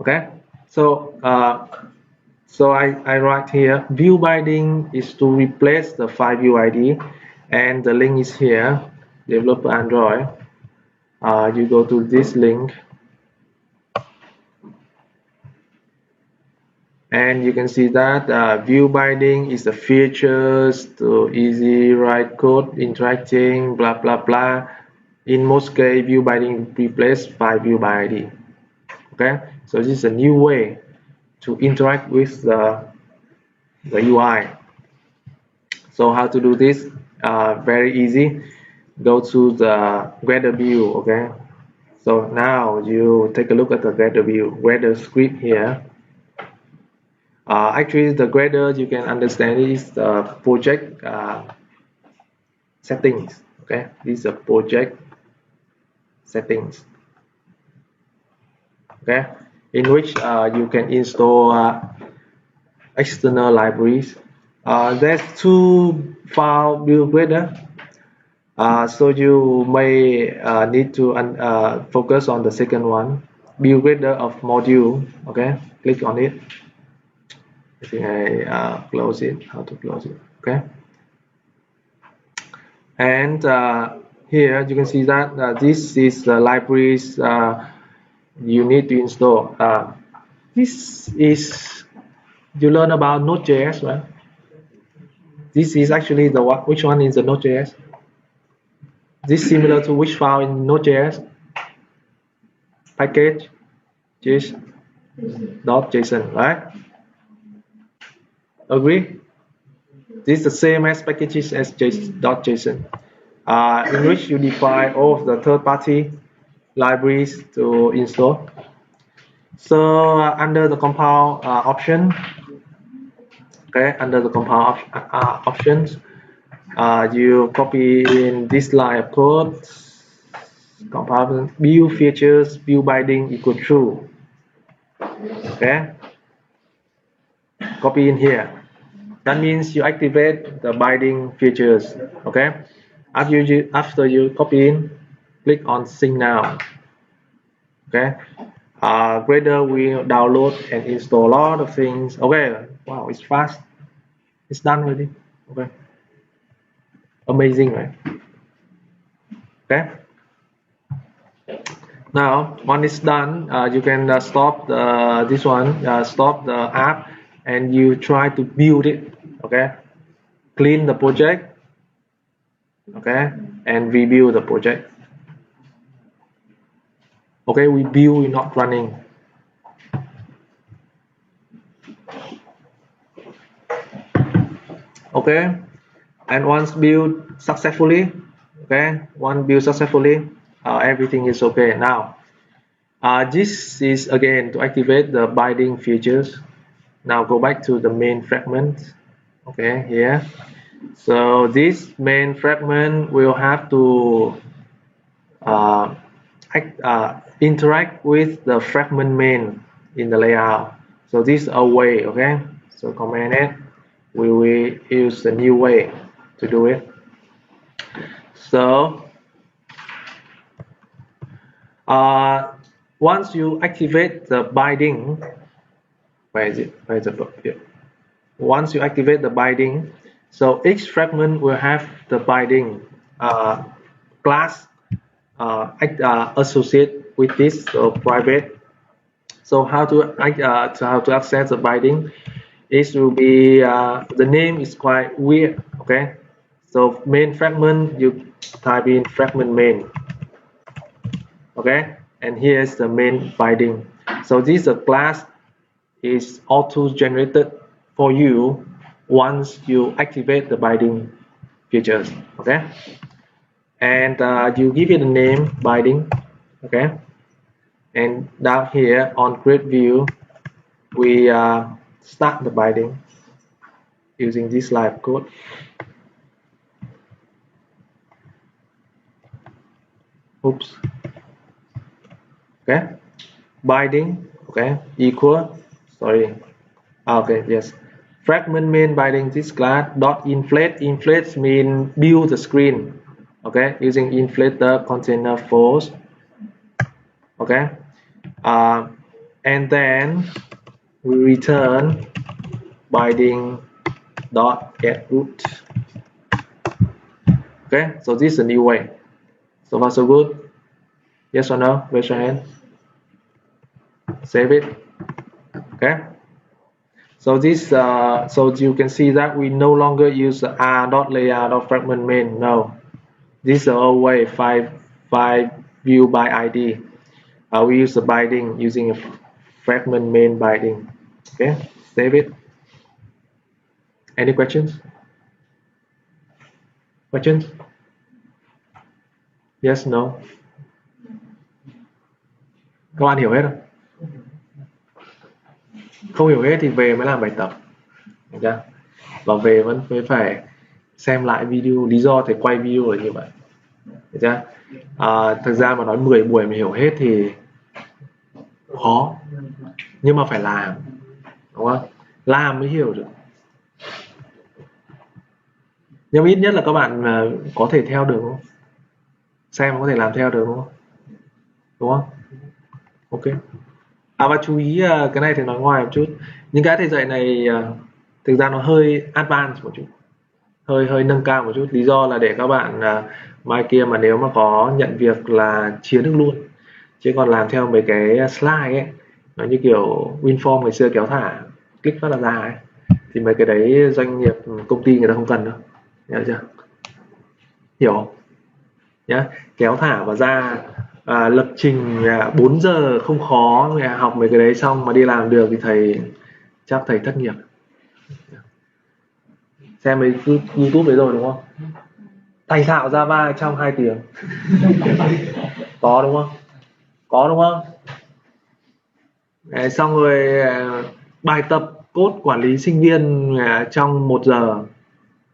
Okay, so I write here, view binding is to replace the file view ID, and the link is here, developer Android. You go to this link, and you can see that view binding is the features to easy write code, interacting, blah blah blah. In most cases, view binding replace file view by ID. Okay, so this is a new way to interact with the UI. So how to do this? Very easy. Go to the weather view. Okay, so now you take a look at the weather view, weather script here. Actually, the grader, you can understand, is the project settings. Okay, this is a project settings. Okay, in which you can install external libraries. There's two file build grader, so you may need to focus on the second one, build grader of module. Okay, click on it. I think I close it. How to close it? Okay, and here you can see that this is the libraries you need to install. This is, you learn about Node.js, right? This is actually the what? Which one is the Node.js? This similar to which file in Node.js? Package JSON, right? Agree? This is the same as packages as .json, in which you define all of the third-party libraries to install. So under the compile option, okay, under the compile options, you copy in this line of code, compile view features, view binding equal true. Okay, copy in here. That means you activate the binding features. Okay, after you copy in, click on sync now. Okay, grader will download and install a lot of things. Okay, wow, it's fast. It's done already. Okay, amazing, right? Okay, now when it's done, you can stop this one, stop the app, and you try to build it. Okay, clean the project. Okay, and rebuild the project. Okay, we build, we're not running. Okay, and once built successfully, okay, everything is okay. Now this is again to activate the binding features. Now go back to the main fragment. Okay, here, so this main fragment will have to interact with the fragment main in the layout. So this is a way. Okay, so command it, we will use a new way to do it. So Once you activate the binding, where is it? Where is the book? Here. Once you activate the binding, so each fragment will have the binding class associated with this private. So how to access the binding? It will be the name is quite weird. Okay, so main fragment, you type in fragment main. Okay, and here's the main binding. So this class is auto generated for you once you activate the binding features. Okay, and you give it a name binding. Okay, and down here on create view, we start the binding using this live code. Oops. Okay, binding. Okay, equal. Sorry. Okay, yes. Fragment main binding this class dot inflate. Inflate mean build the screen. Okay, using inflator container false. Okay, and then we return binding dot get root. Okay, so this is a new way. So far so good. Yes or no? Raise your hand. Save it. Okay. So this, so you can see that we no longer use r.layout.fragment main. No, this is the old way. File view by ID. We use the binding using a fragment main binding. Okay, save it. Any questions? Questions? Yes, no. Các bạn hiểu hết không? Không hiểu hết thì về mới làm bài tập. Được chưa? Và về vẫn phải xem lại video, lý do thầy quay video là như vậy. Được chưa? Thực ra mà nói 10 buổi mà hiểu hết thì khó, nhưng mà phải làm, đúng không? Làm mới hiểu được. Nhưng ít nhất là các bạn có thể theo được, đúng không? Xem có thể làm theo được, đúng không? Đúng không? Ok. Và chú ý cái này thì nói ngoài một chút, những cái thầy dạy này thực ra nó hơi advanced một chút, hơi nâng cao một chút. Lý do là để các bạn mai kia mà nếu mà có nhận việc là chiến được luôn, chứ còn làm theo mấy cái slide ấy, nó như kiểu WinForm ngày xưa kéo thả click phát là ra ấy, thì mấy cái đấy doanh nghiệp công ty người ta không cần đâu. Hiểu chưa? Hiểu không? Nhá, kéo thả và ra lập trình 4 giờ không khó, học mấy cái đấy xong mà đi làm được thì thầy chắc thầy thất nghiệp. Xem mấy YouTube đấy rồi đúng không? Thành thạo Java trong 2 tiếng. Có đúng không? Có đúng không? Xong rồi bài tập code quản lý sinh viên trong 1 giờ.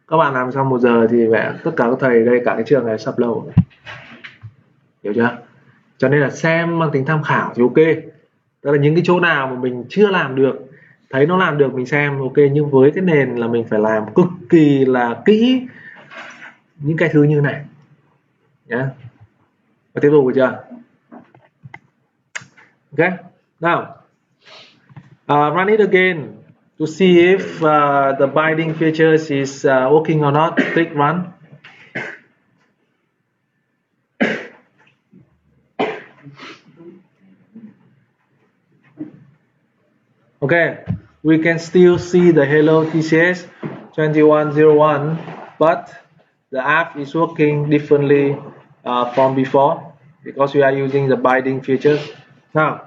Các bạn làm xong 1 giờ thì tất cả các thầy đây, cả cái trường này sập lâu. Hiểu chưa? Cho nên là xem mang tính tham khảo thì ok. Tức là những cái chỗ nào mà mình chưa làm được, thấy nó làm được mình xem ok, nhưng với cái nền là mình phải làm cực kỳ là kỹ những cái thứ như này nhé. Và tiếp tục được chưa? Ok, now run it again to see if the binding features is working or not. Click run. Okay, we can still see the hello TCH2101, but the app is working differently from before because we are using the binding features now.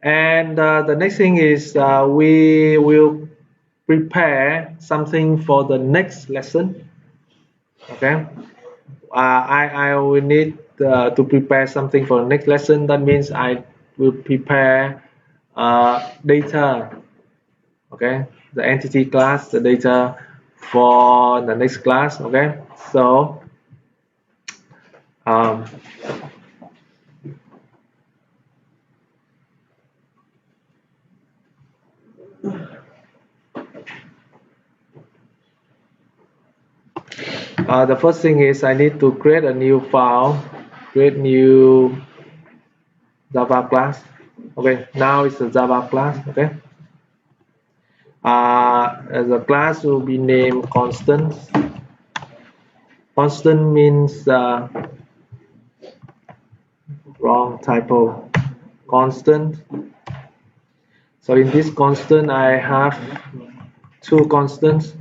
And the next thing is we will prepare something for the next lesson. Okay, I will need to prepare something for the next lesson. That means I will prepare data, okay, the entity class, the data for the next class. Okay, so the first thing is I need to create a new file create new Java class. Okay, now it's a Java class. Okay, the class will be named constant. Constant means wrong typo. Constant. So in this constant, I have two constants.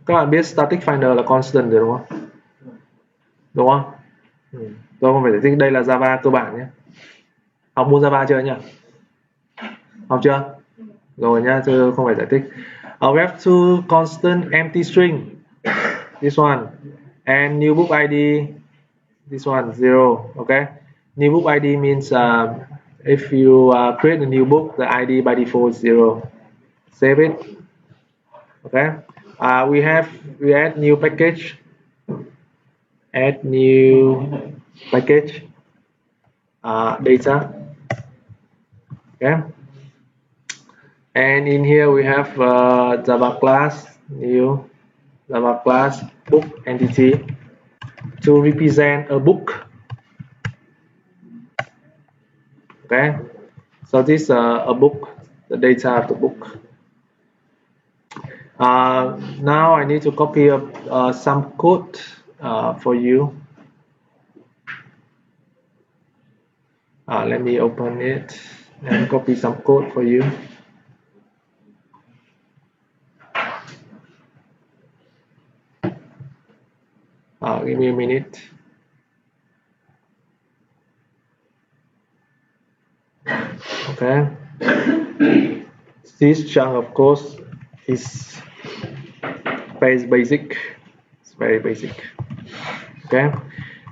Các bạn biết static finder là constant rồi đúng không? Đúng không? Tôi không phải giải thích, đây là Java cơ bản nhé. Học môn Java chưa nhỉ? Học chưa? Rồi nhá, chứ không phải giải thích. We have two constant empty string. This one. And new book ID. This one, 0. Okay. New book ID means if you create a new book, the ID by default is 0. Save it. Okay. We add new package. Add new package. Data. Okay. And in here we have Java class, new Java class book entity to represent a book. Okay, so this is a book, the data of the book. Now I need to copy up some code for you. Let me open it and copy some code for you. Give me a minute. Okay. This chunk, of course, is very basic. It's very basic. Okay.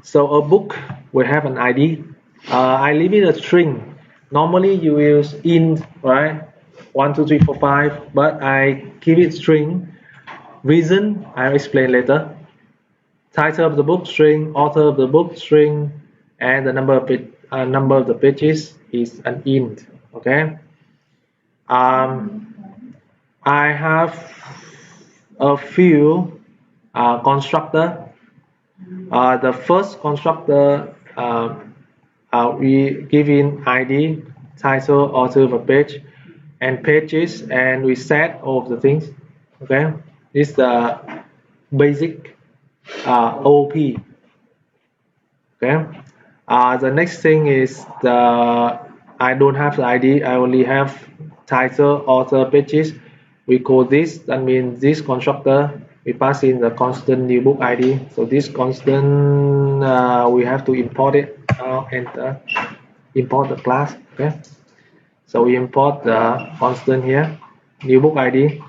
So a book will have an ID. I leave it a string. Normally you use int, right? 1, 2, 3, 4, 5, but I give it string. Reason I'll explain later. Title of the book string, author of the book string, and the number of the pages is an int. Okay. I have a few constructor. The first constructor we give in ID, title, author of a page, and pages, and we set all of the things. Okay, this is the basic OP. Okay, the next thing is I don't have the ID, I only have title, author, pages. We call this, that means this constructor, we pass in the constant new book ID. So this constant we have to import it. Enter, import the class. Okay, so we import the constant here, new book ID.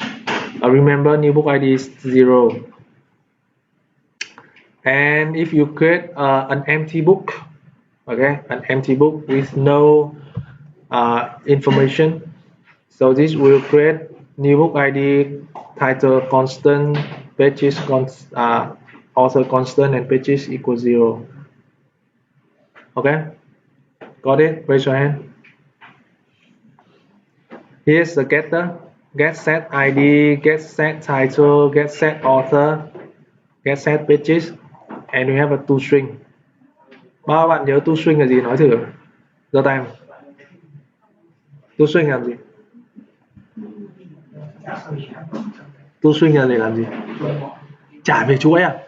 Remember, new book ID is 0. And if you create an empty book, okay, an empty book with no information, so this will create new book ID, title constant, pages author constant, and pages equals 0. Okay, got it? Raise your hand. Here's the getter: get set ID, get set title, get set author, get set pages, and we have a toString. Bao bạn nhớ toString là gì? Nói thử. Giơ tay. toString làm gì? toString là để làm gì? Trả về chuỗi à?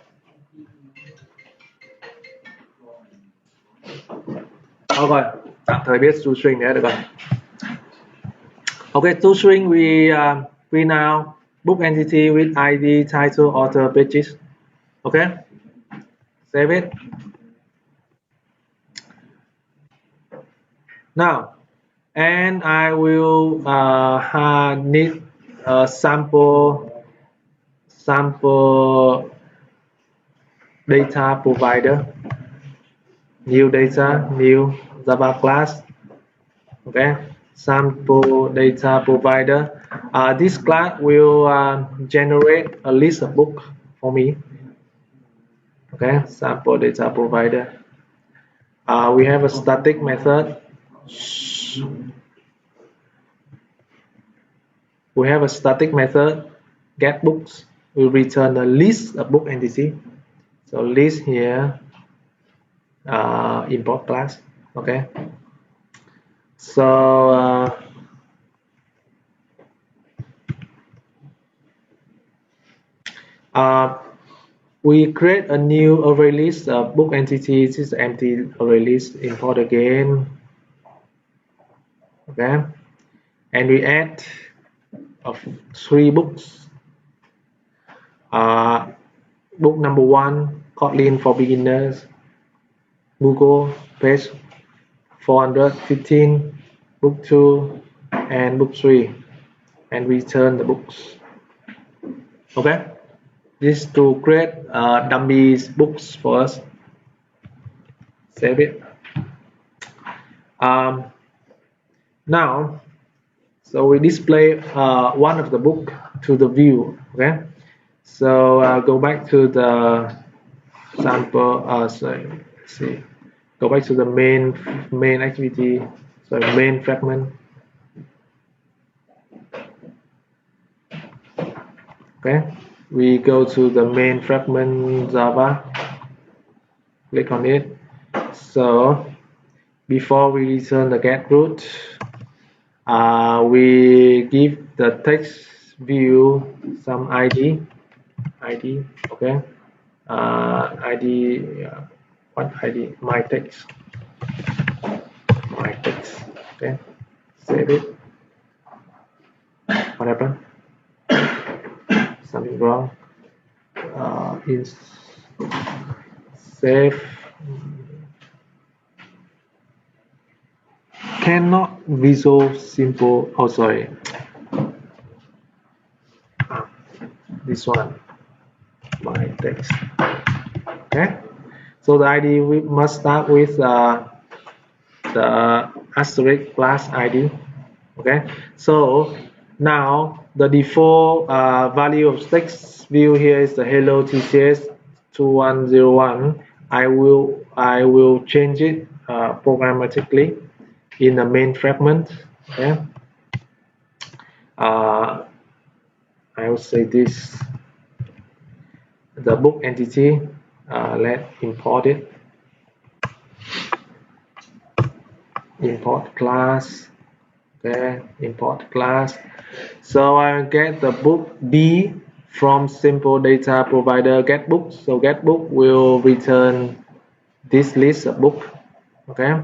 Rồi, tạm thời biết toString đấy được rồi. Okay, toString we now book entity with ID, title, author, pages. Okay, save it. Now, and I will need a sample data provider. New data, new Java class. Okay, sample data provider. This class will generate a list of books for me. Okay, sample data provider. We have a static method. We have a static method, get books. We return a list of book entity. So list here, import class. Okay. So we create a new array list of book entity. This is empty array list. Import again. Okay, and we add of 3 books. Book number 1, Kotlin for beginners, Google page 415, book 2, and book 3, and return the books. Okay, this to create dummy books for us. Save it. Now, so we display one of the book to the view. Okay, so go back to the sample. Sorry, let's see. Go back to the main activity. Sorry, main fragment. Okay, we go to the main fragment Java. Click on it. So before we return the get root, we give the text view some ID. Okay. ID. What ID? My text. Okay. Save it. What happened? Something wrong. Save. Cannot visual simple. Oh, sorry. This one. My text. Okay. So the ID we must start with the asterisk plus ID. Okay. So now the default value of text view here is the hello TCH2101. I will change it programmatically in the main fragment. Okay. I will say this, the book entity, let's import it. Import class. Okay, import class. So I get the book B from simple data provider getBook. So getBook will return this list of book. Okay,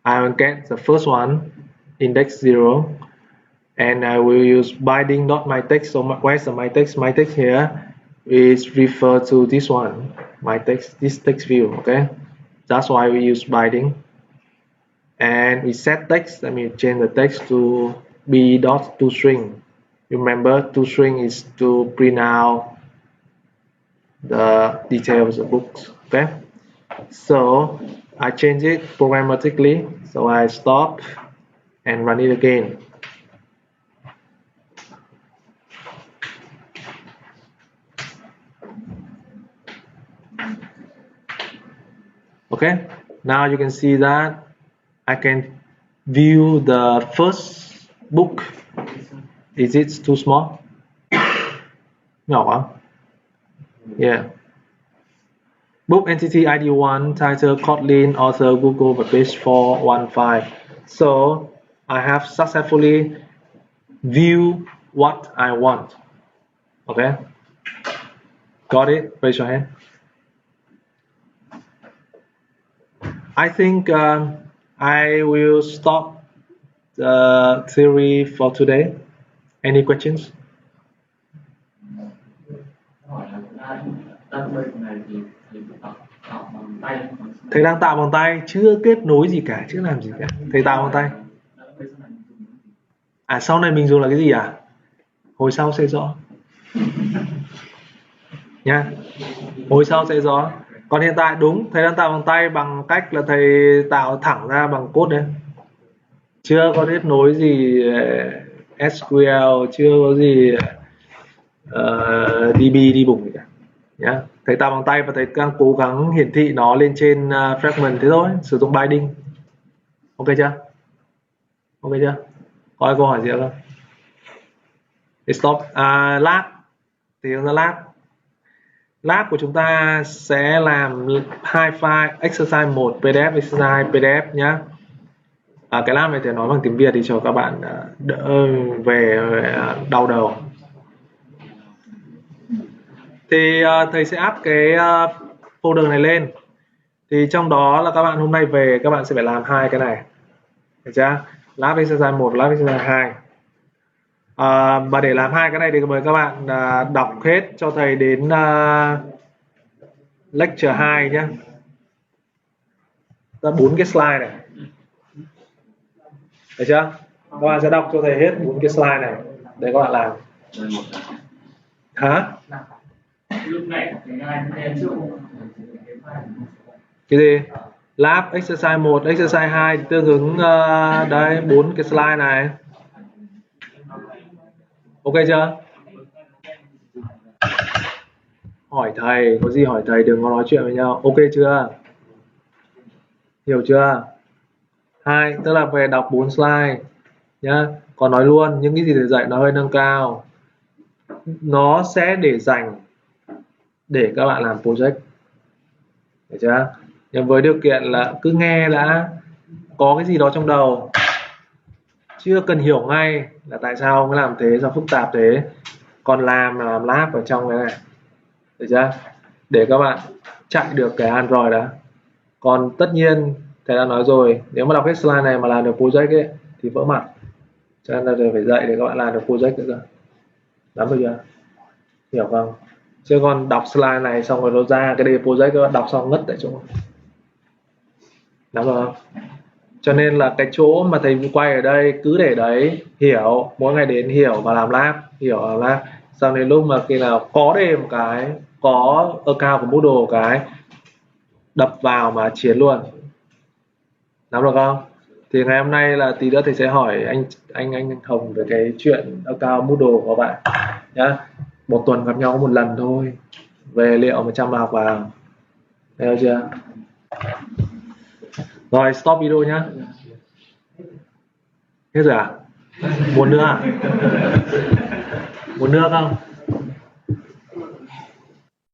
I will get the first one, index 0, and I will use binding.myText. So where's the myText? MyText here is referred to this one, myText, this text view. Okay, that's why we use binding. And we set text. Let me change the text to b.toString. Remember, toString is to print out the details of the books. Okay, so I change it programmatically. So I stop and run it again. Okay, now you can see that I can view the first book. Is it too small? No, huh? Yeah. Book entity ID 1, title Kotlin, author Google, page 415. So I have successfully viewed what I want. Okay. Got it? Raise your hand. I think I will stop the theory for today. Any questions? Thầy đang tạo bằng tay, chưa kết nối gì cả, chưa làm gì cả. Thầy tạo bằng tay. À, sau này mình dùng là cái gì à? Hồi sau sẽ rõ. Nha. Hồi sau sẽ rõ. Còn hiện tại đúng, thầy đang tạo bằng tay bằng cách là thầy tạo thẳng ra bằng code đấy. Chưa có kết nối gì SQL, chưa có gì DB đi bùng gì cả. Nhá. Thầy tạo bằng tay và thầy đang cố gắng hiển thị nó lên trên fragment thế thôi, sử dụng binding. Ok chưa? Ok chưa? Có ai câu hỏi gì không? Stop. Lát. Thì nó lát. Lab của chúng ta sẽ làm hai file, exercise 1 PDF, exercise 2 PDF nhé. Cái lab này thì nói bằng tiếng Việt thì cho các bạn đỡ về đau đầu. Thì thầy sẽ up cái folder này lên. Thì trong đó là các bạn hôm nay về các bạn sẽ phải làm hai cái này. Được chưa? Lab exercise 1, lab exercise 2. Và để làm hai cái này thì mời các bạn đọc hết cho thầy đến lecture 2 nhé. Ra 4 cái slide này. Được chưa? Các bạn sẽ đọc cho thầy hết 4 cái slide này để các bạn làm. Hả? Cái gì? Lab exercise 1, exercise 2 tương ứng đây 4 cái slide này. Ok chưa? Hỏi thầy, có gì hỏi thầy, đừng có nói chuyện với nhau. Ok chưa? Hiểu chưa? 2, tức là về đọc 4 slide nhá. Còn nói luôn, những cái gì thầy dạy nó hơi nâng cao. Nó sẽ để dành để các bạn làm project. Hiểu chưa? Nhưng với điều kiện là cứ nghe đã, có cái gì đó trong đầu, chưa cần hiểu ngay là tại sao mới làm thế, sao phức tạp thế. Còn làm là làm lab ở trong cái này. Được chưa? Để các bạn chạy được cái Android đó. Còn tất nhiên thầy đã nói rồi, nếu mà đọc hết slide này mà làm được project ấy thì vỡ mặt. Cho nên là thầy phải dạy để các bạn làm được project nữa cơ. Nắm được chưa? Hiểu không? Chứ còn đọc slide này xong rồi nó ra cái đề project các bạn đọc xong ngất tại chỗ. Nắm được không? Cho nên là cái chỗ mà thầy quay ở đây cứ để đấy, hiểu, mỗi ngày đến hiểu và làm lab, hiểu và làm lab. Sau đến lúc mà khi nào có đề một cái, có account của Moodle một cái, đập vào mà chiến luôn. Nắm được không? Thì ngày hôm nay là tí nữa thầy sẽ hỏi anh Hồng về cái chuyện account Moodle của bạn nhá. Một tuần gặp nhau có một lần thôi. Về liệu 100 mà học vào. Thấy chưa? Rồi stop video nhá. Hết rồi à? Muốn nữa à? Muốn nữa không?